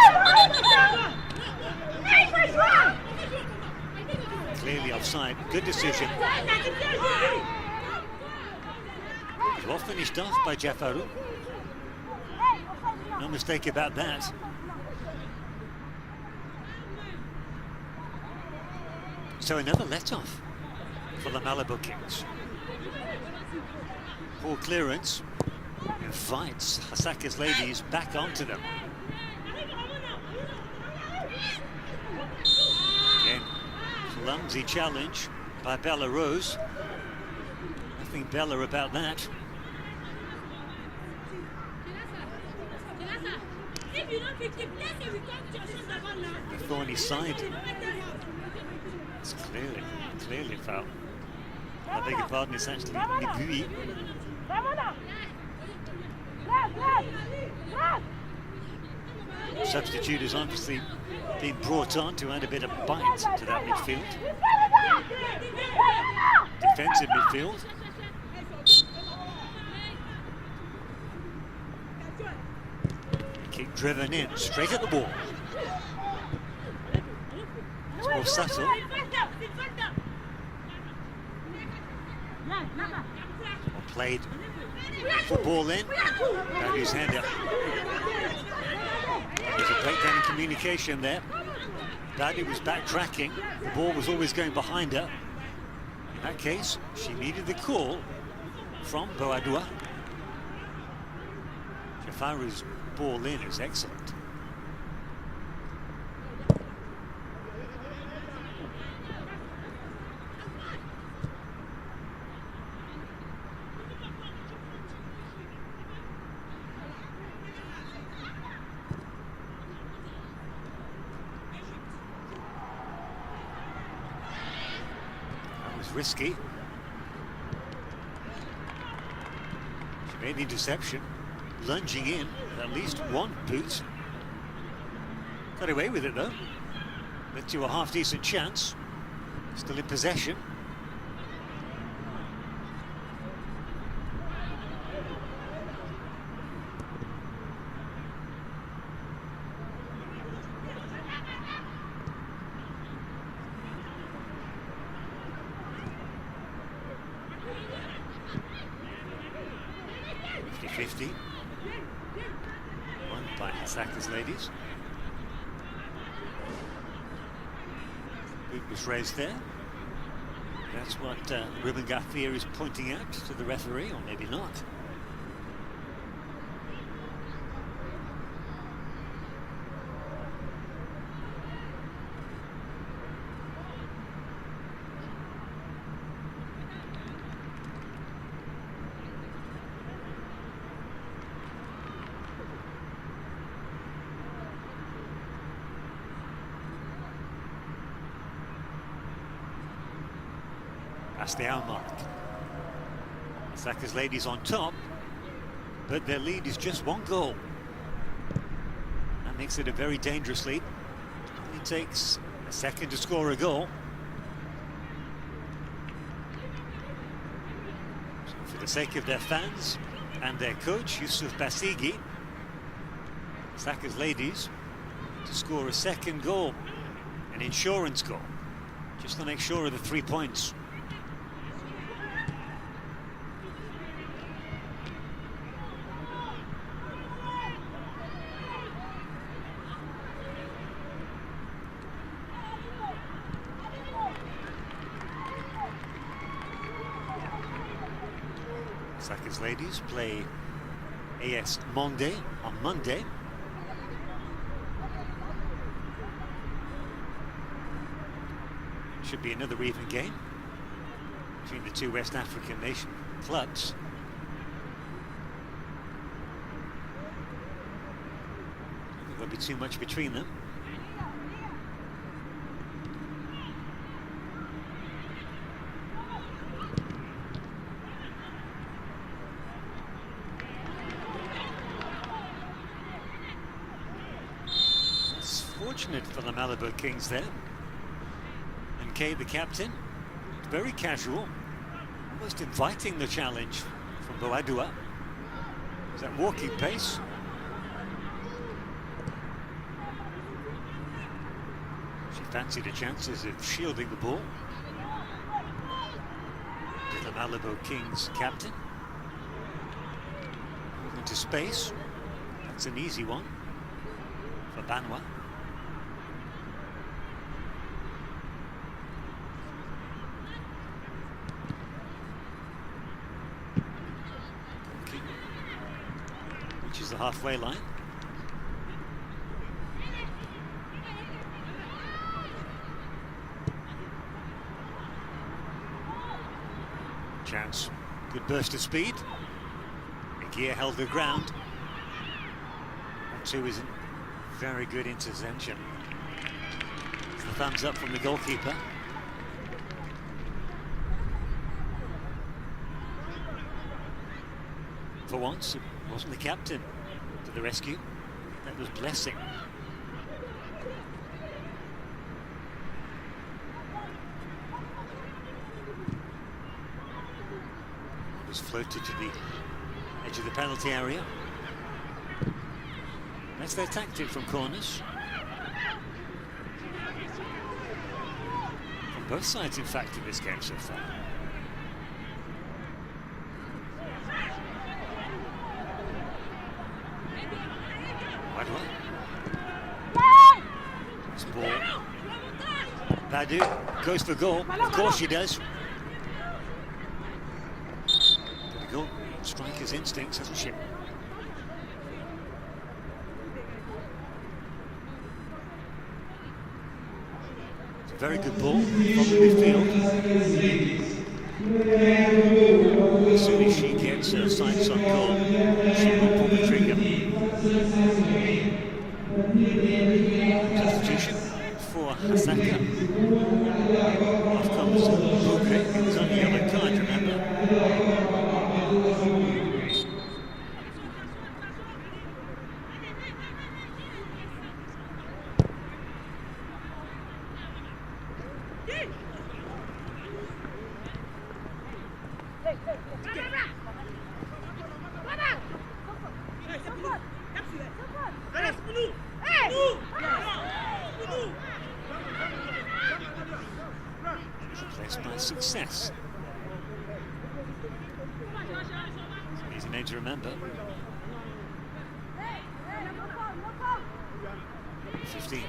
Clearly offside. Good decision. Well finished off by Jafaru. No mistake about that. So another let-off for the Malabo Kings. Poor clearance invites Hasaacas ladies back onto them. Again, clumsy challenge by Bella Rose. Nothing Bella about that. The thorny side. It's clearly a foul. I beg your pardon, it's actually Nibui. Substitute is obviously being brought on to add a bit of bite to that midfield. Defensive midfield. Kick driven in, straight at the ball. It's more subtle. Well played. Full ball in. Badu's hand up. There's a breakdown in communication there. Badu was backtracking. The ball was always going behind her. In that case, she needed the call from Boadua. Jafaru's ball in is excellent. Risky. She made the interception, lunging in with at least one boot. Got away with it though. Led to a half-decent chance. Still in possession. Won by Hasaacas ladies. Boot was raised there. That's what Ruben Garcia is pointing out to the referee, or maybe not. That's the hour mark. Hasaacas ladies on top, but their lead is just one goal. That makes it a very dangerous lead. It only takes a second to score a goal. So for the sake of their fans and their coach, Yusuf Basigi, Hasaacas ladies to score a second goal, an insurance goal, just to make sure of the 3 points. Hasaacas ladies play AS Monde on Monday. Should be another even game between the two West African nation clubs. I don't think there'll be too much between them. It's fortunate for the Malabo Kings there. And Kay, the captain, very casual, almost inviting the challenge from Boadua. Is that walking pace? She fancied her chances of shielding the ball. To the Malabo Kings captain. Into space. That's an easy one for Banwa. Reaches the halfway line. Chance. Good burst of speed. Aguirre held the ground. That too is a very good intervention. It's the thumbs up from the goalkeeper. For once, it wasn't the captain to the rescue. That was Blessing. It was floated to the edge of the penalty area. That's their tactic from corners. From both sides, in fact, in this game so far. This ball. Badu goes for goal. Of course she does. Got a goal. Striker's instincts, hasn't she? It's a very good ball from the midfield. As soon as she gets her sights on goal, she will pull the trigger. Substitution for Hasaacas. Off comes Bugre. It was on the yellow card, remember? Replaced by Success. Easy name to remember. 15.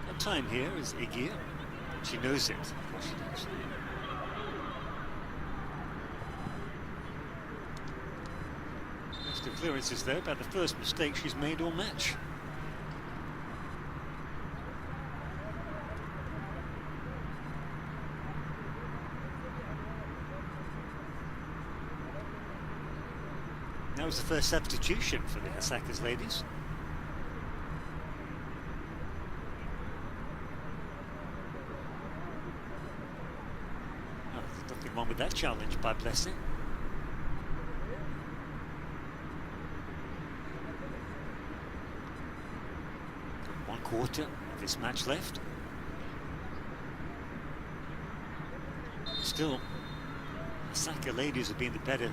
Her time here is Aguirre. She knows it. She knows. Clearances there about the first mistake she's made all match. That was the first substitution for the Hasaacas ladies. Oh, there's nothing wrong with that challenge by Blessing. Quarter of this match left. Still, the Hasaacas ladies have been the better of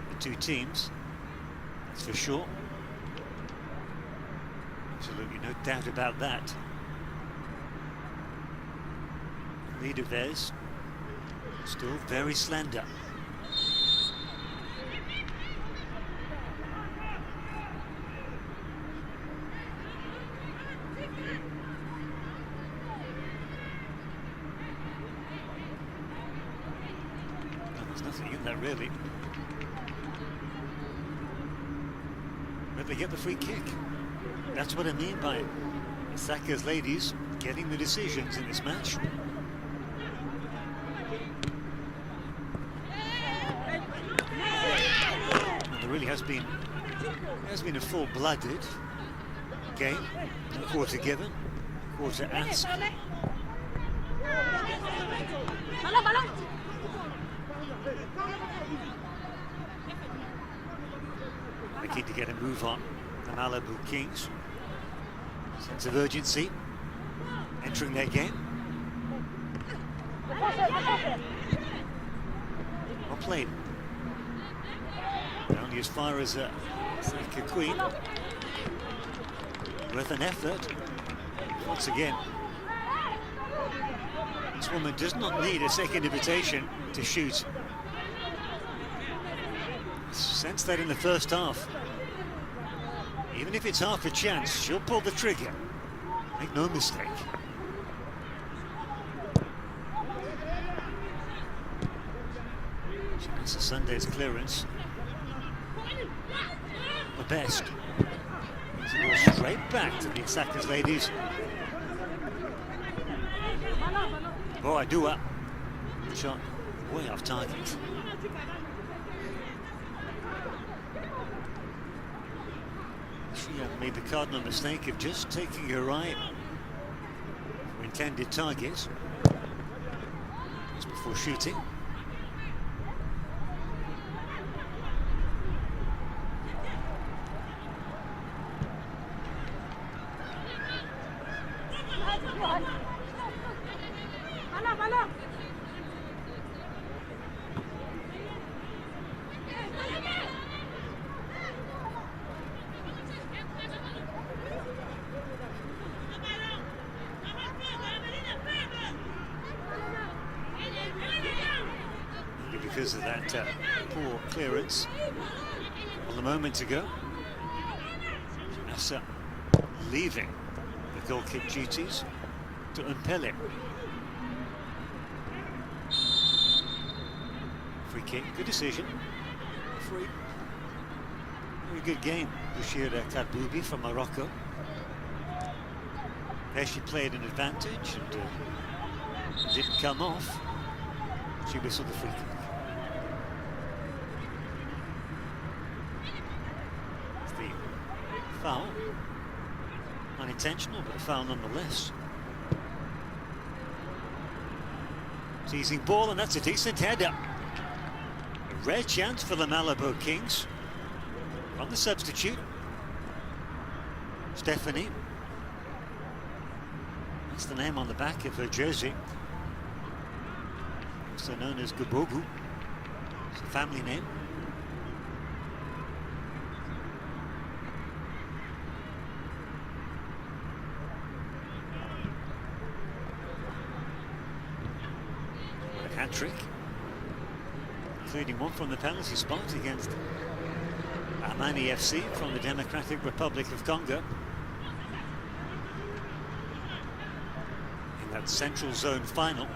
the two teams, that's for sure. Absolutely no doubt about that. The lead of theirs still very slender. nothing in that really. But they get the free kick. That's what I mean by Hasaacas ladies getting the decisions in this match. And there really has been a full-blooded game. A quarter given, a quarter asked. Looking to get a move on the Malabo Kings. Sense of urgency entering their game. Well played. Only as far as Saika Queen. Worth an effort. Once again, this woman does not need a second invitation to shoot. Sensed that in the first half. Even if it's half a chance, she'll pull the trigger. Make no mistake. She misses Sunday's clearance. The best. It's a straight back to the Hasaacas ladies. Oh, I do up. Shot way off target. She made the cardinal mistake of just taking her eye for intended target just before shooting. Because of that poor clearance a moment ago. Asa leaving the goal kick duties to Unpele. Free kick, good decision. Very good game. Bushira Kadboubi from Morocco. There she played an advantage and didn't come off. She whistled the free kick. Foul. Unintentional, but a foul nonetheless. Teasing ball, and that's a decent header. A rare chance for the Malabo Kings. On the substitute, Stephanie. That's the name on the back of her jersey. Also known as Gabogu. It's a family name. Hat-trick, including one from the penalty spot against Amani FC from the Democratic Republic of Congo in that Central Zone final.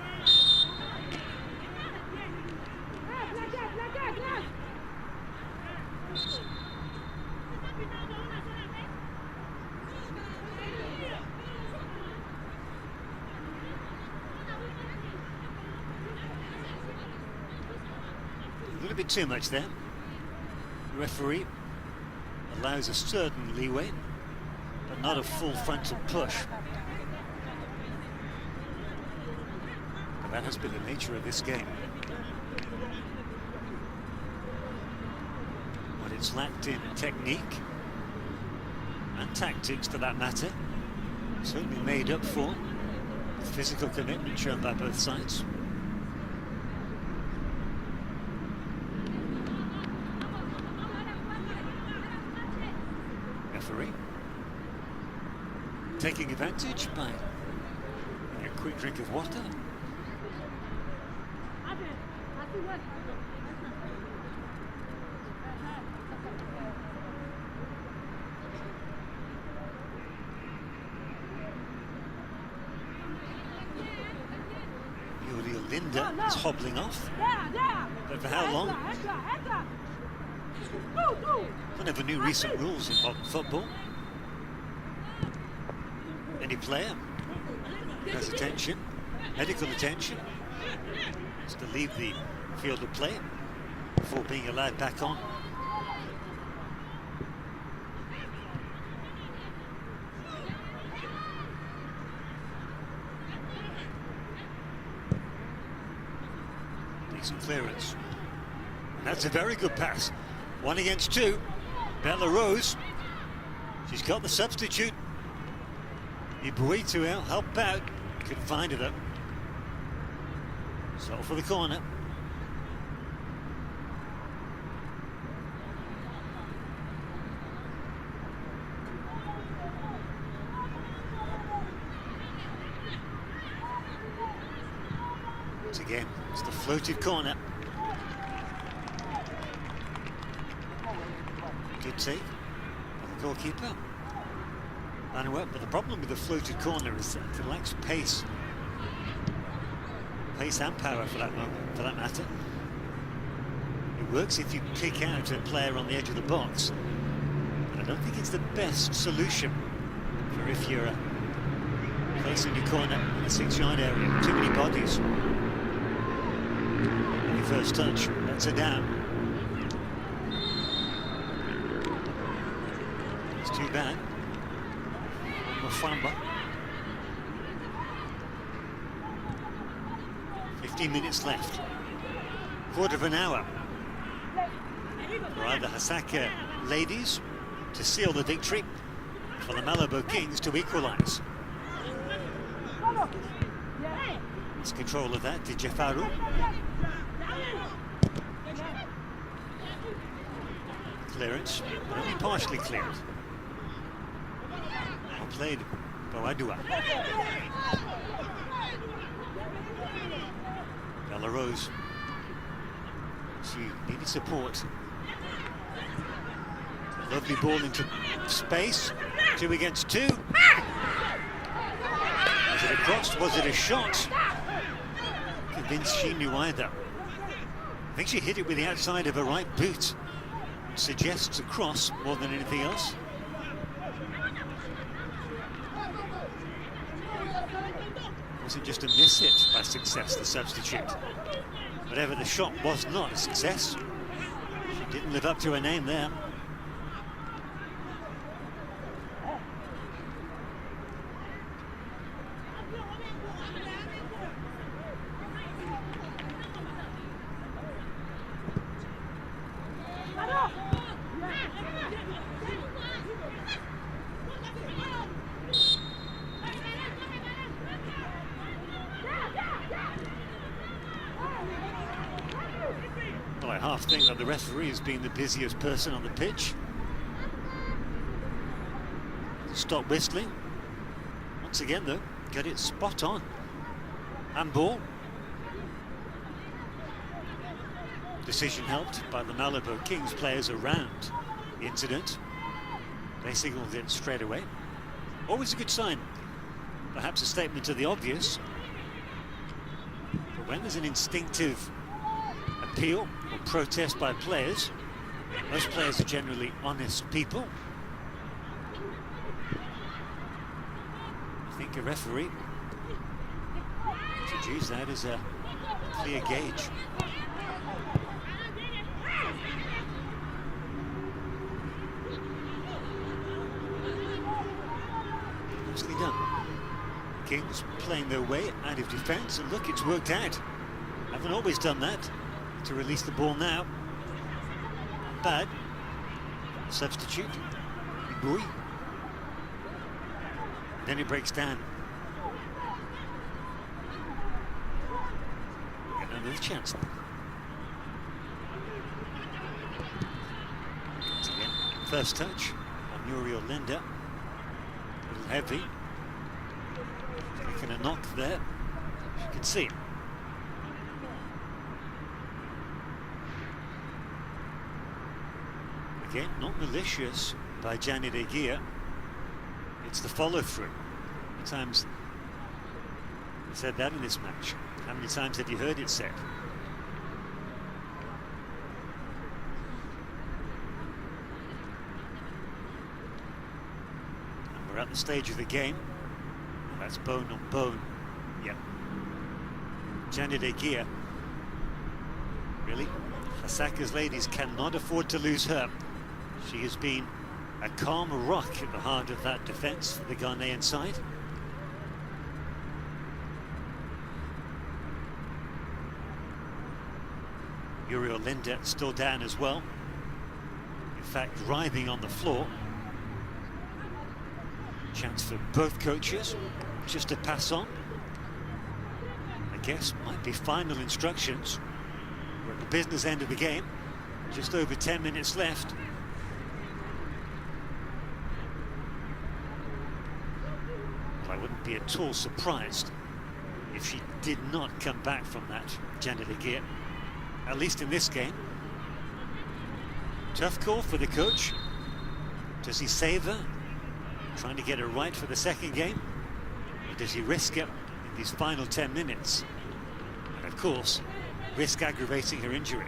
A little bit too much there. The referee allows a certain leeway, but not a full frontal push. And that has been the nature of this game. What it's lacked in technique and tactics, for that matter, certainly made up for with physical commitment shown by both sides. Referee taking advantage by a quick drink of water. defender is hobbling off. But for how long? One of the new recent rules in modern football. Any player who has attention, medical attention, is to leave the field of play before being allowed back on. Decent clearance. And that's a very good pass. 1 against 2. Bella Rose. She's got the substitute. Ibui to help out. Couldn't find her though. So for the corner. Once again, it's the floated corner. Good take by the goalkeeper. But the problem with the floated corner is that it lacks pace. Pace and power for that matter. It works if you pick out a player on the edge of the box. But I don't think it's the best solution for if you're placing your corner in the 6-yard area. Too many bodies. Any first touch, that's a down. It's too bad. Mufamba. 15 minutes left. Quarter of an hour for either Hasaacas ladies to seal the victory, for the Malabo Kings to equalise. It's control of that to Jafaru. Clearance, but only partially cleared. Well played, Boadua. Bella Rose. She needed support. A lovely ball into space. 2 against 2. Was it a cross? Was it a shot? Convinced she knew either. I think she hit it with the outside of her right boot. Suggests a cross more than anything else. Wasn't just a miss hit by Success, the substitute. Whatever the shot was not a success. She didn't live up to her name there. Well, I half think that the referee has been the busiest person on the pitch. Stop whistling. Once again, though, got it spot on. Handball. Decision helped by the Malabo Kings players around the incident. They signalled it straight away. Always a good sign. Perhaps a statement of the obvious. But when there's an instinctive appeal or protest by players, most players are generally honest people. I think a referee should use that as a clear gauge. Nicely done. Kings playing their way out of defence, and look, it's worked out. Haven't always done that. To release the ball now. Not bad. Substitute. Ibui. Then it breaks down. Get another chance. Once again, first touch on Muriel Linda. A little heavy. Taking a knock there. You can see it. Again, not malicious by Janet Egia. It's the follow-through. At times, I said that in this match. How many times have you heard it said? And we're at the stage of the game. That's bone on bone. Yep. Janet Aguirre. Really? Hasaacas ladies cannot afford to lose her. She has been a calm rock at the heart of that defence for the Ghanaian side. Uriel Linda still down as well. In fact, writhing on the floor. Chance for both coaches just to pass on. I guess might be final instructions. We're at the business end of the game. Just over 10 minutes left. Well, I wouldn't be at all surprised if she did not come back from that, Janet Aguirre. At least in this game. Tough call for the coach. Does he save her? Trying to get her right for the second game? Or does he risk it in these final 10 minutes? And of course, risk aggravating her injury.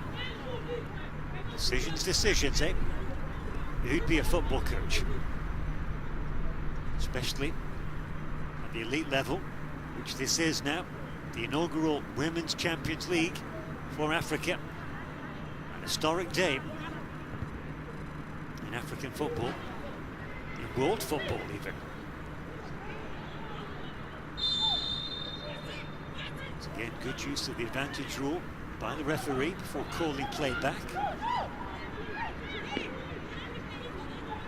Decisions, eh? Who'd be a football coach? Especially at the elite level, which this is now, the inaugural Women's Champions League for Africa. An historic day in African football, in world football even. It's again good use of the advantage rule by the referee before calling play back.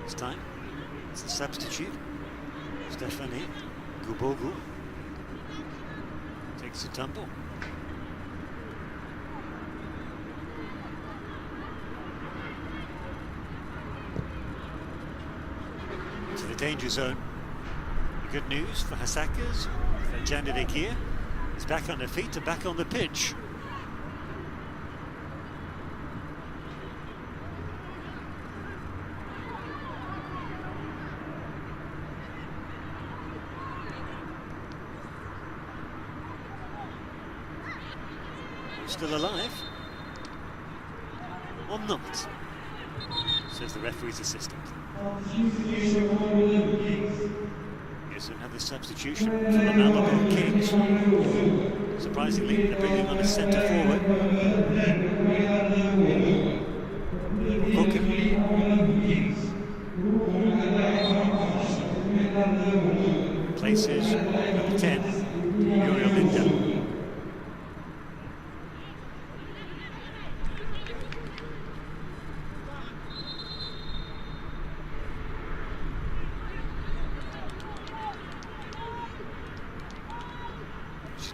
This time it's a substitute. Stephanie Gubogu takes a tumble. To the danger zone. The good news for Hasaacas, that Janet Aguirre is back on her feet and back on the pitch. Still alive? Or not? Says the referee's assistant. Here's another substitution for the Malabo Kings. Surprisingly, they're bringing on a centre forward. Places number 10, Uriel Linda.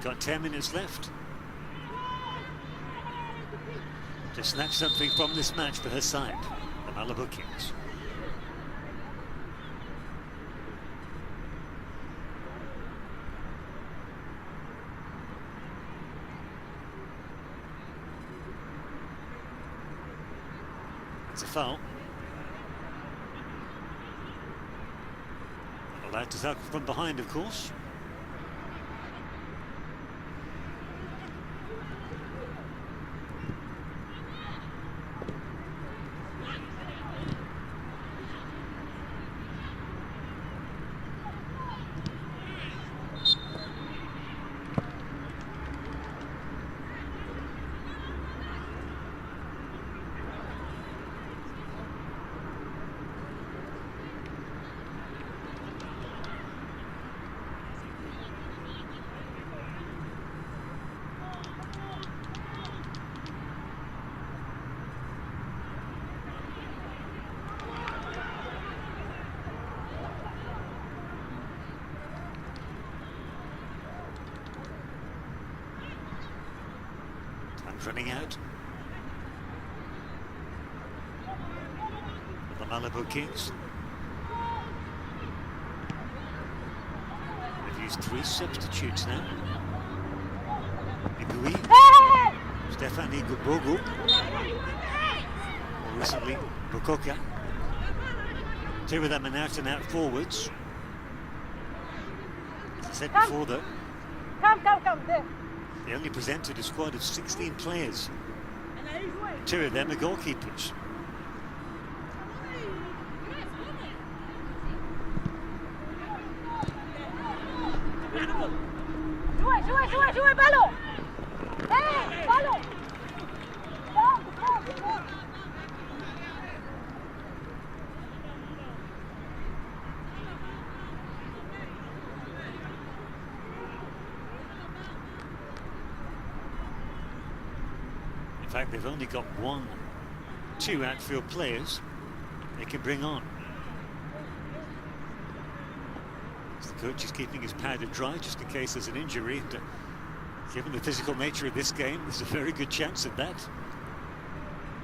Got 10 minutes left to snatch something from this match for her side, the Malabo Kings. It's a foul. Not allowed to tackle from behind, of course. Running out. The Malabo Kings. They've used 3 substitutes now. Ibui, Stephanie Gubogu, more recently Bukoka. 2 of them are out and out forwards. As I said before though, Come, there. They only presented a squad of 16 players. 2 of them are goalkeepers. Jouez, ballon! Hey, ballon! In fact, they've only got 2 outfield players they can bring on. The coach is keeping his powder dry just in case there's an injury. And, given the physical nature of this game, there's a very good chance of that,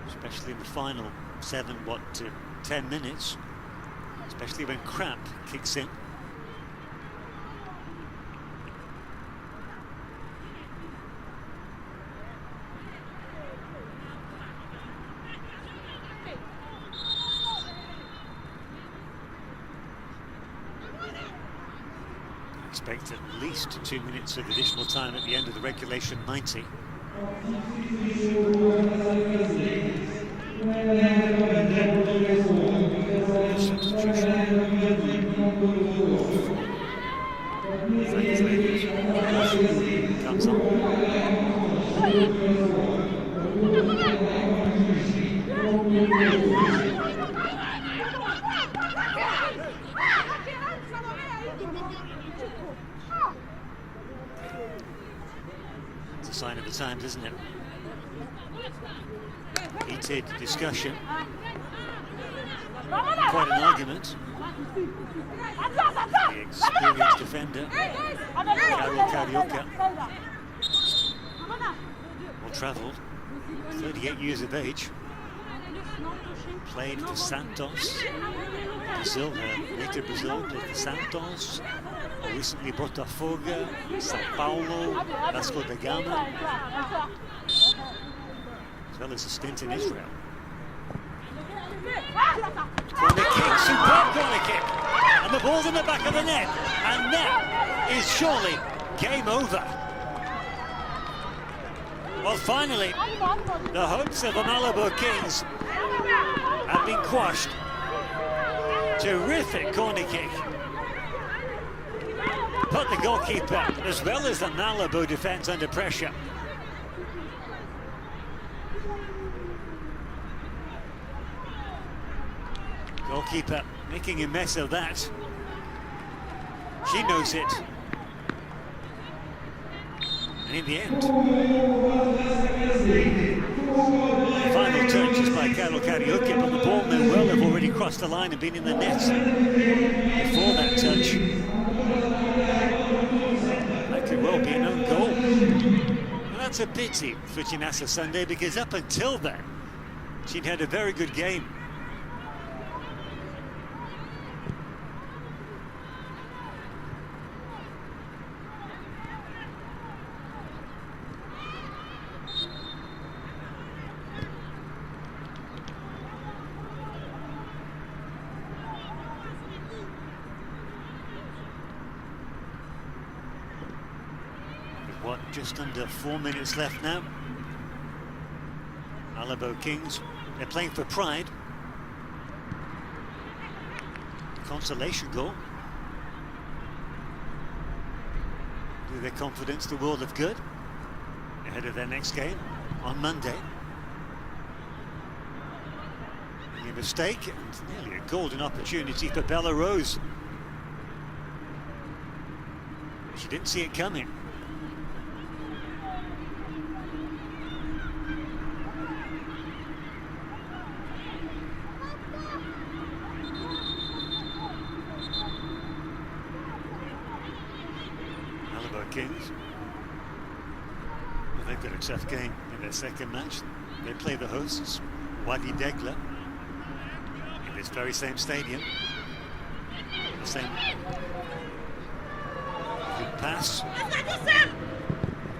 especially in the final 10 minutes, especially when cramp kicks in. Expect at least 2 minutes of additional time at the end of the regulation 90. Substitution. Comes on. It's a sign of the times, isn't it? Heated discussion. Quite an argument. The experienced defender, Carioca, well travelled, 38 years of age, played for Santos, Brazil, later Brazil, played for Santos, recently Botafogo, Sao Paulo, Vasco da Gama, as well as a stint in Israel. Corner kick, superb corner kick, and the ball's in the back of the net, and that is surely game over. Well, finally, the hopes of the Malabo Kings have been quashed. Terrific corner kick. Put the goalkeeper, as well as the Malabo defence, under pressure. Goalkeeper making a mess of that. She knows it. And in the end, the final touch is by Carioca, but the ball may well have already crossed the line and been in the net before that touch. That could well be an own goal. And that's a pity for Chinasa Sunday, because up until then, she'd had a very good game. What, just under 4 minutes left now. Malabo Kings, they're playing for pride. Consolation goal. Do their confidence the world of good ahead of their next game on Monday. Only a mistake and nearly a golden opportunity for Bella Rose. She didn't see it coming. Kings. Well, they've got a tough game in their second match. They play the hosts, Wadi Degla, in this very same stadium. The same good pass.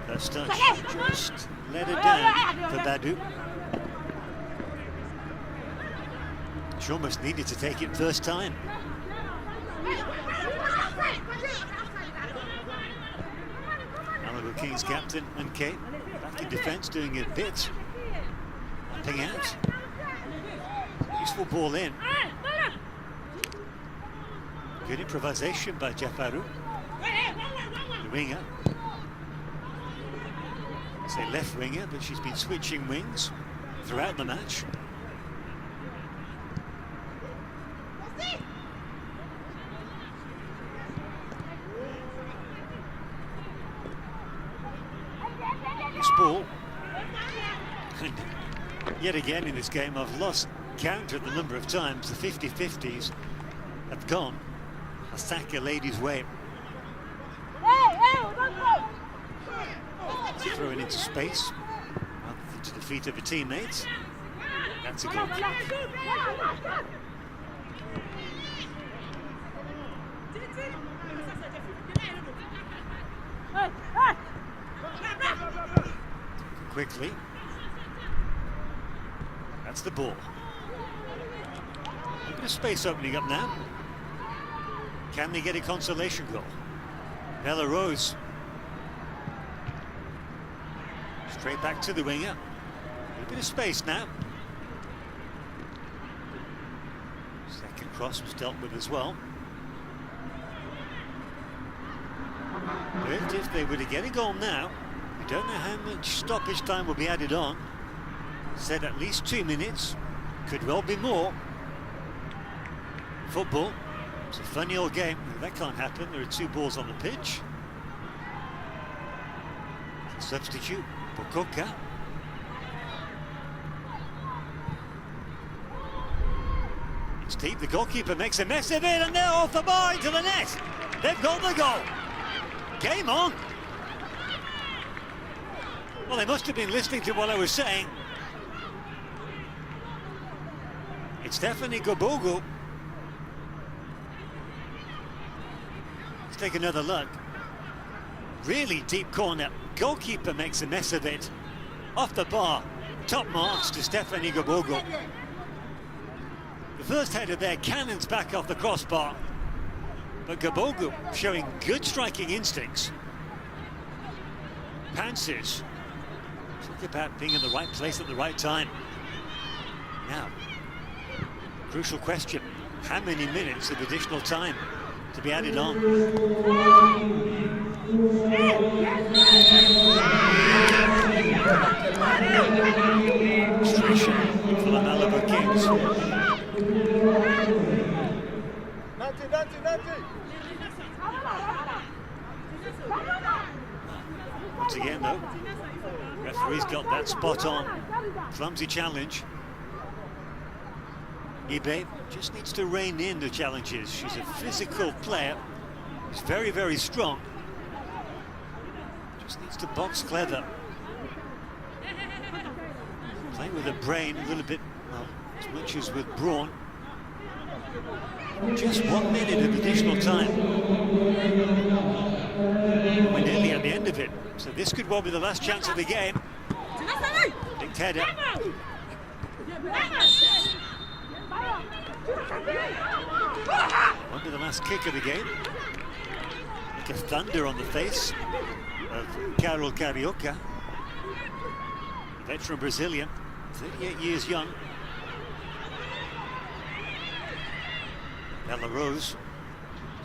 First touch, just let it down for Badu. She almost needed to take it first time. Kings captain and Kate back in defence, doing a bit, helping out. Useful ball in. Good improvisation by Jafaru, the winger. I say left winger, but she's been switching wings throughout the match. This ball, and yet again in this game I've lost count of the number of times the 50-50s have gone Hasaacas ladies' way. Throwing into space, rather than to the feet of a teammate. That's a goal kick. Quickly. That's the ball. A bit of space opening up now. Can they get a consolation goal? Bella Rose. Straight back to the winger. A bit of space now. Second cross was dealt with as well. But if they were to get a goal now, we don't know how much stoppage time will be added on. Said at least 2 minutes, could well be more. Football, it's a funny old game. That can't happen. There are 2 balls on the pitch. Substitute, Bokoka. It's deep, the goalkeeper makes a mess of it, and they're off the bar into the net. They've got the goal. Game on. Well, they must have been listening to what I was saying. It's Stephanie Gobogo. Let's take another look. Really deep corner. Goalkeeper makes a mess of it. Off the bar. Top marks to Stephanie Gobogo. The first header there cannons back off the crossbar. But Gobogo showing good striking instincts. Pounces. Talk about being in the right place at the right time. Now, crucial question. How many minutes of additional time to be added on? Stretch for the Malabo Kings. Once again though, referee's got that spot on. Clumsy challenge. Ibe just needs to rein in the challenges. She's a physical player. She's very, very strong. Just needs to box clever. Playing with her brain a little bit, well, as much as with brawn. Just 1 minute of additional time. We're nearly at the end of it, so this could well be the last chance of the game. Big header. Won't be the last kick of the game. Like a thunder on the face of Carol Carioca, veteran Brazilian, 38 years young. Bella Rose,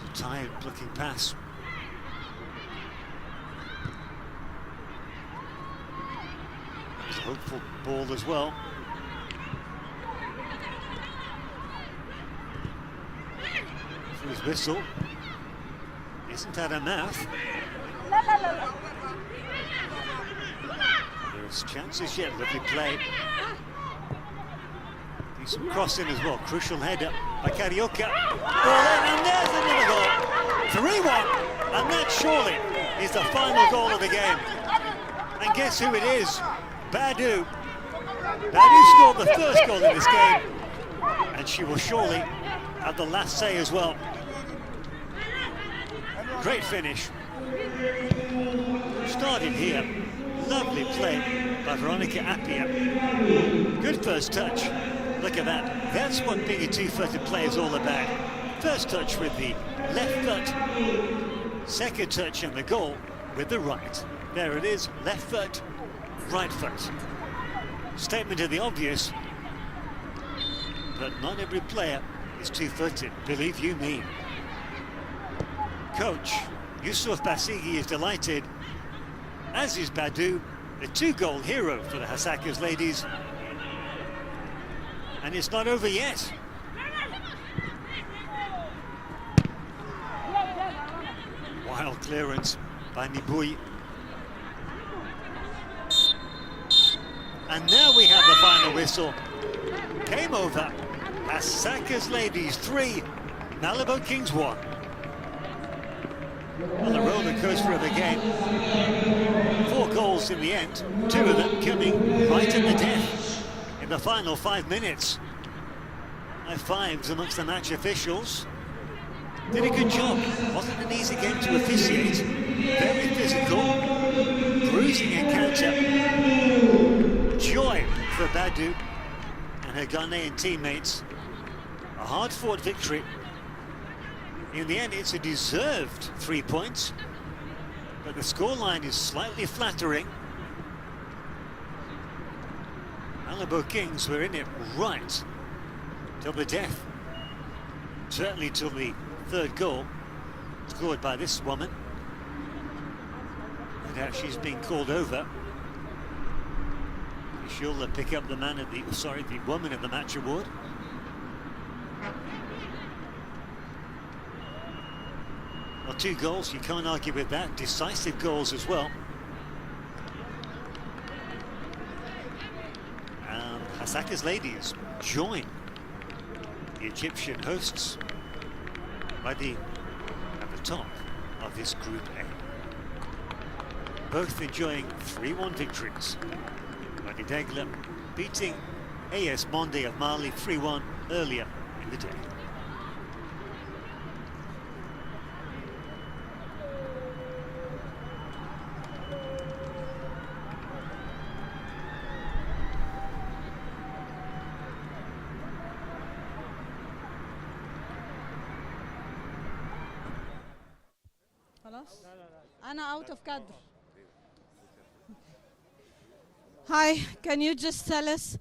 a tired-looking pass. There's a hopeful ball as well. His whistle isn't at her mouth. There's chances yet. Lovely play. Decent crossing as well. Crucial header by Carioca. Ball in, and there's another goal. 3-1, and that surely is the final goal of the game. And guess who it is? Badu. Badu scored the first goal in this game, and she will surely have the last say as well. Great finish. Started here. Lovely play by Veronica Appia. Good first touch. Look at that. That's what being a two-footed player is all about. First touch with the left foot. Second touch and the goal with the right. There it is, left foot, right foot. Statement of the obvious, but not every player is two-footed, believe you me. Coach Yusuf Basigi is delighted, as is Badu, the two-goal hero for the Hasaacas ladies. And it's not over yet. Wild clearance by Mibui. And now we have the final whistle. Game over. Hasaacas ladies 3, Malabo Kings 1. On the roller coaster of the game. 4 goals in the end, 2 of them coming right at the death in the final 5 minutes. High fives amongst the match officials. Did a good job. Wasn't an easy game to officiate. Very physical. Bruising encounter. Joy for Badu and her Ghanaian teammates. A hard-fought victory. In the end, it's a deserved 3 points, but the scoreline is slightly flattering. Malabo Kings were in it right till the death. Certainly till the 3rd goal scored by this woman. And how she's been called over. She'll pick up the the woman of the match award. Well, 2 goals, you can't argue with that. Decisive goals as well. And Hasaacas ladies join the Egyptian hosts at the top of this Group A. Both enjoying 3-1 victories. Wadi Degla beating AS Monde of Mali 3-1 earlier in the day. أنا out of cadre. Hi, can you just tell us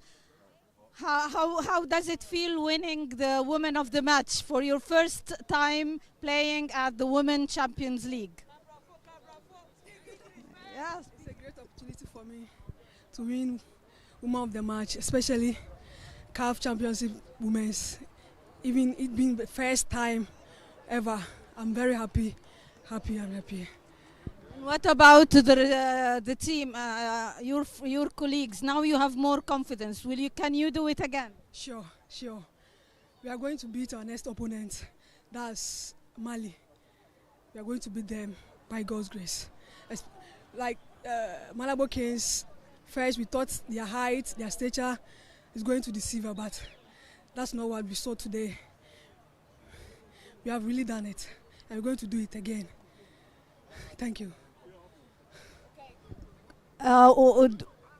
how does it feel winning the Women of the Match for your first time playing at the Women Champions League? Yes, it's a great opportunity for me to win Women of the Match, especially CAF Championship Women's. Even it being the first time ever, I'm very happy. What about the team, your colleagues? Now you have more confidence. Can you do it again? Sure. We are going to beat our next opponent. That's Mali. We are going to beat them by God's grace. Like Malabo Kings, first we thought their height, their stature is going to deceive us, but that's not what we saw today. We have really done it, and we're going to do it again. Thank you. How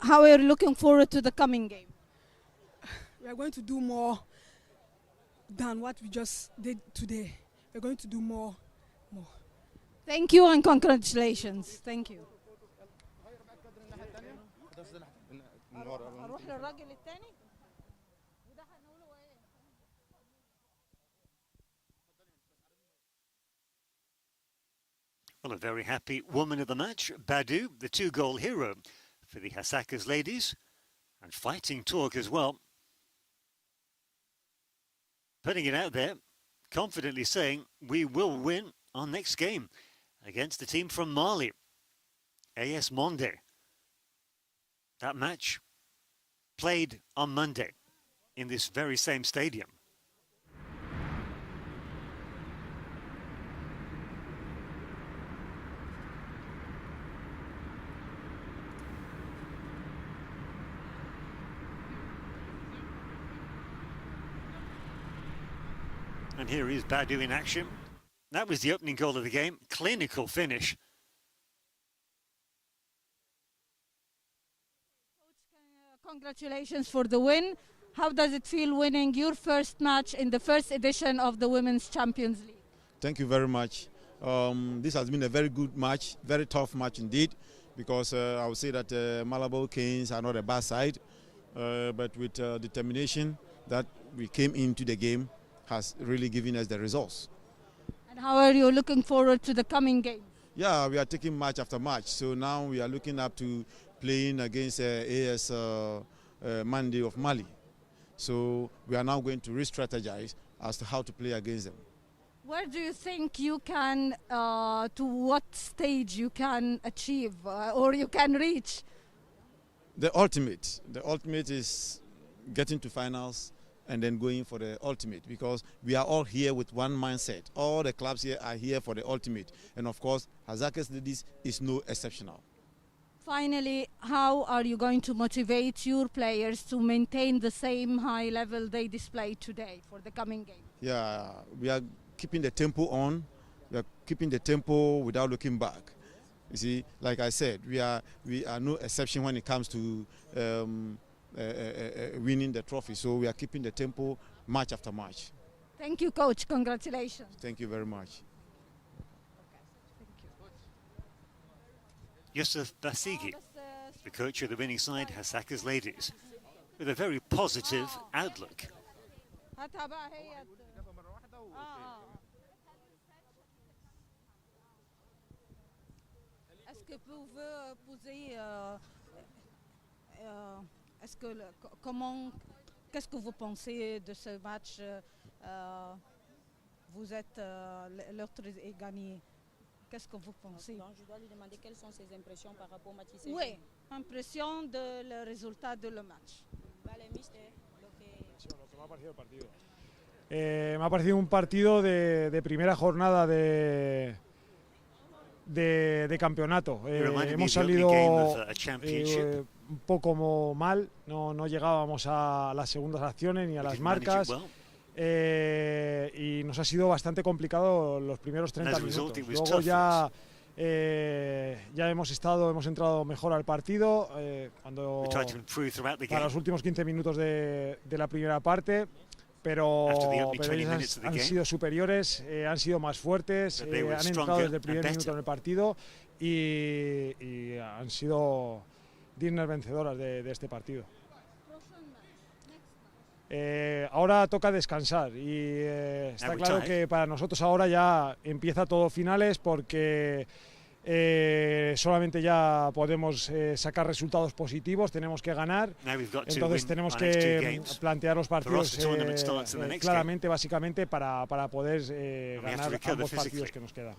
are you looking forward to the coming game? We are going to do more than what we just did today. We're going to do more. Thank you and congratulations. Thank you. Well, a very happy woman of the match, Badu, the 2-goal hero for the Hasaacas ladies, and fighting talk as well. Putting it out there, confidently saying we will win our next game against the team from Mali, AS Monde. That match played on Monday in this very same stadium. And here is Badu in action. That was the opening goal of the game. Clinical finish. Coach, congratulations for the win. How does it feel winning your first match in the first edition of the Women's Champions League? Thank you very much. This has been a very good match, very tough match indeed. because I would say that Malabo Kings are not a bad side, but with determination that we came into the game has really given us the results. And how are you looking forward to the coming game? Yeah, we are taking match after match, so now we are looking up to playing against AS Mandi of Mali. So we are now going to re-strategize as to how to play against them. Where do you think you can, to what stage you can achieve or you can reach? The ultimate is getting to finals and then going for the ultimate, because we are all here with one mindset. All the clubs here are here for the ultimate, and of course Hasaacas Ladies is no exceptional. Finally, how are you going to motivate your players to maintain the same high level they displayed today for the coming game? Yeah, we are keeping the tempo on. We are keeping the tempo without looking back. You see, like I said, we are no exception when it comes to winning the trophy. So we are keeping the tempo match after match. Thank you, Coach. Congratulations. Thank you very much. Yusuf Basigi, the coach of the winning side, Hasaacas Ladies, with a very positive outlook. Est-ce que vous pouvez poser, qu'est-ce que vous pensez de ce match? Vous êtes, l'autre est gagné. Qu'est-ce que vous pensez? Donc, je dois lui demander quelles sont ses impressions par rapport au match. Oui, impression de le résultat de le match. Vale, mister, Lo que me ha parecido el partido. Me ha parecido un partido de primera jornada de campeonato. Hemos salido un poco mal, no llegábamos a las segundas acciones ni a las marcas. Y nos ha sido bastante complicado los primeros 30 minutos. Luego ya hemos entrado mejor al partido para los últimos 15 minutos de la primera parte, pero ellos han sido superiores, han sido más fuertes, han entrado desde el primer minuto en el partido y han sido dignas vencedoras de este partido. Ahora toca descansar y está claro que para nosotros ahora ya empieza todo finales, porque solamente ya podemos sacar resultados positivos, tenemos que ganar, entonces tenemos que plantear los partidos claramente, básicamente para poder ganar ambos partidos que nos quedan.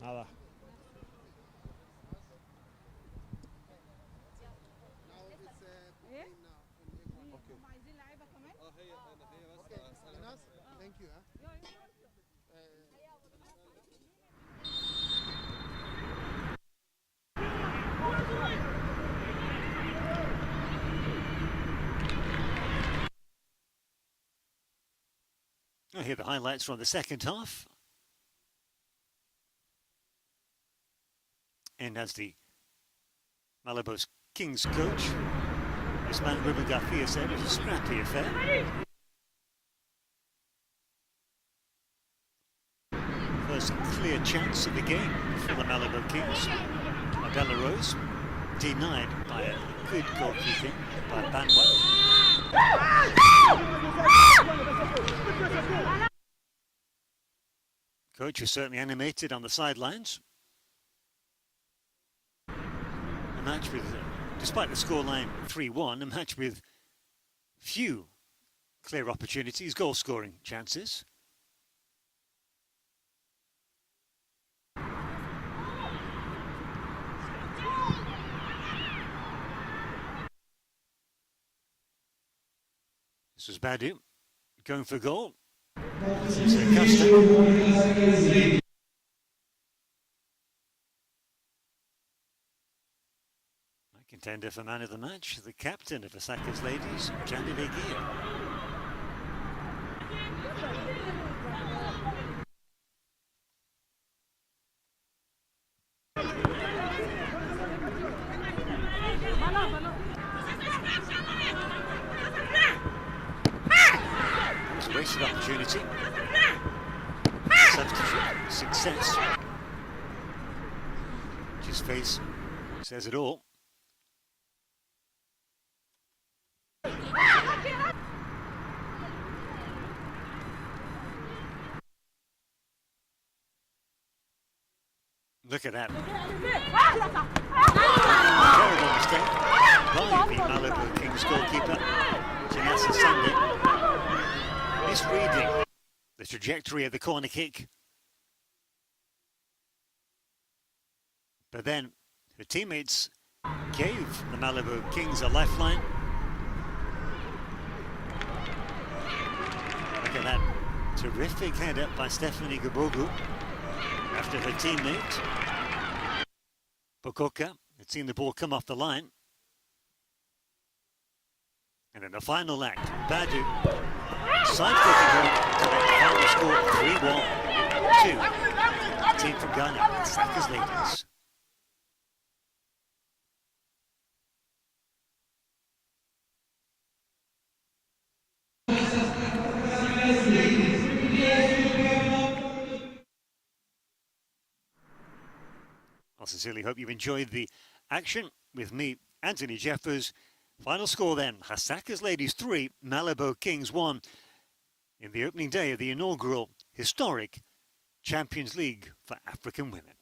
Nada. I hear the highlights from the second half. And as the Malabo's Kings coach, this man Ruben Garcia said, it was a scrappy affair. First clear chance of the game for the Malabo Kings. Adela Rose denied by a good goalkeeping by Banwa. Coach is certainly animated on the sidelines. A match with, despite the scoreline 3-1, a match with few clear opportunities, goal-scoring chances. This is Badu going for goal. Contender for man of the match, the captain of Hasaacas Ladies, Jani Legia. That was a wasted opportunity. Substitute success. Just face Says it all. Look at that. Terrible mistake by the Malabo Kings goalkeeper, Hasaacas. Misreading the trajectory of the corner kick. But then her teammates gave the Malabo Kings a lifeline. Look at that terrific header by Stephanie Gabogu after her teammate Pococa had seen the ball come off the line. And in the final act, Badu side-footing her to make the final score 3-1 to the team from Ghana, Hasaacas ladies. I sincerely hope you enjoyed the action with me, Anthony Jeffers. Final score then, Hasaacas ladies 3, Malabo Kings 1 in the opening day of the inaugural historic Champions League for African women.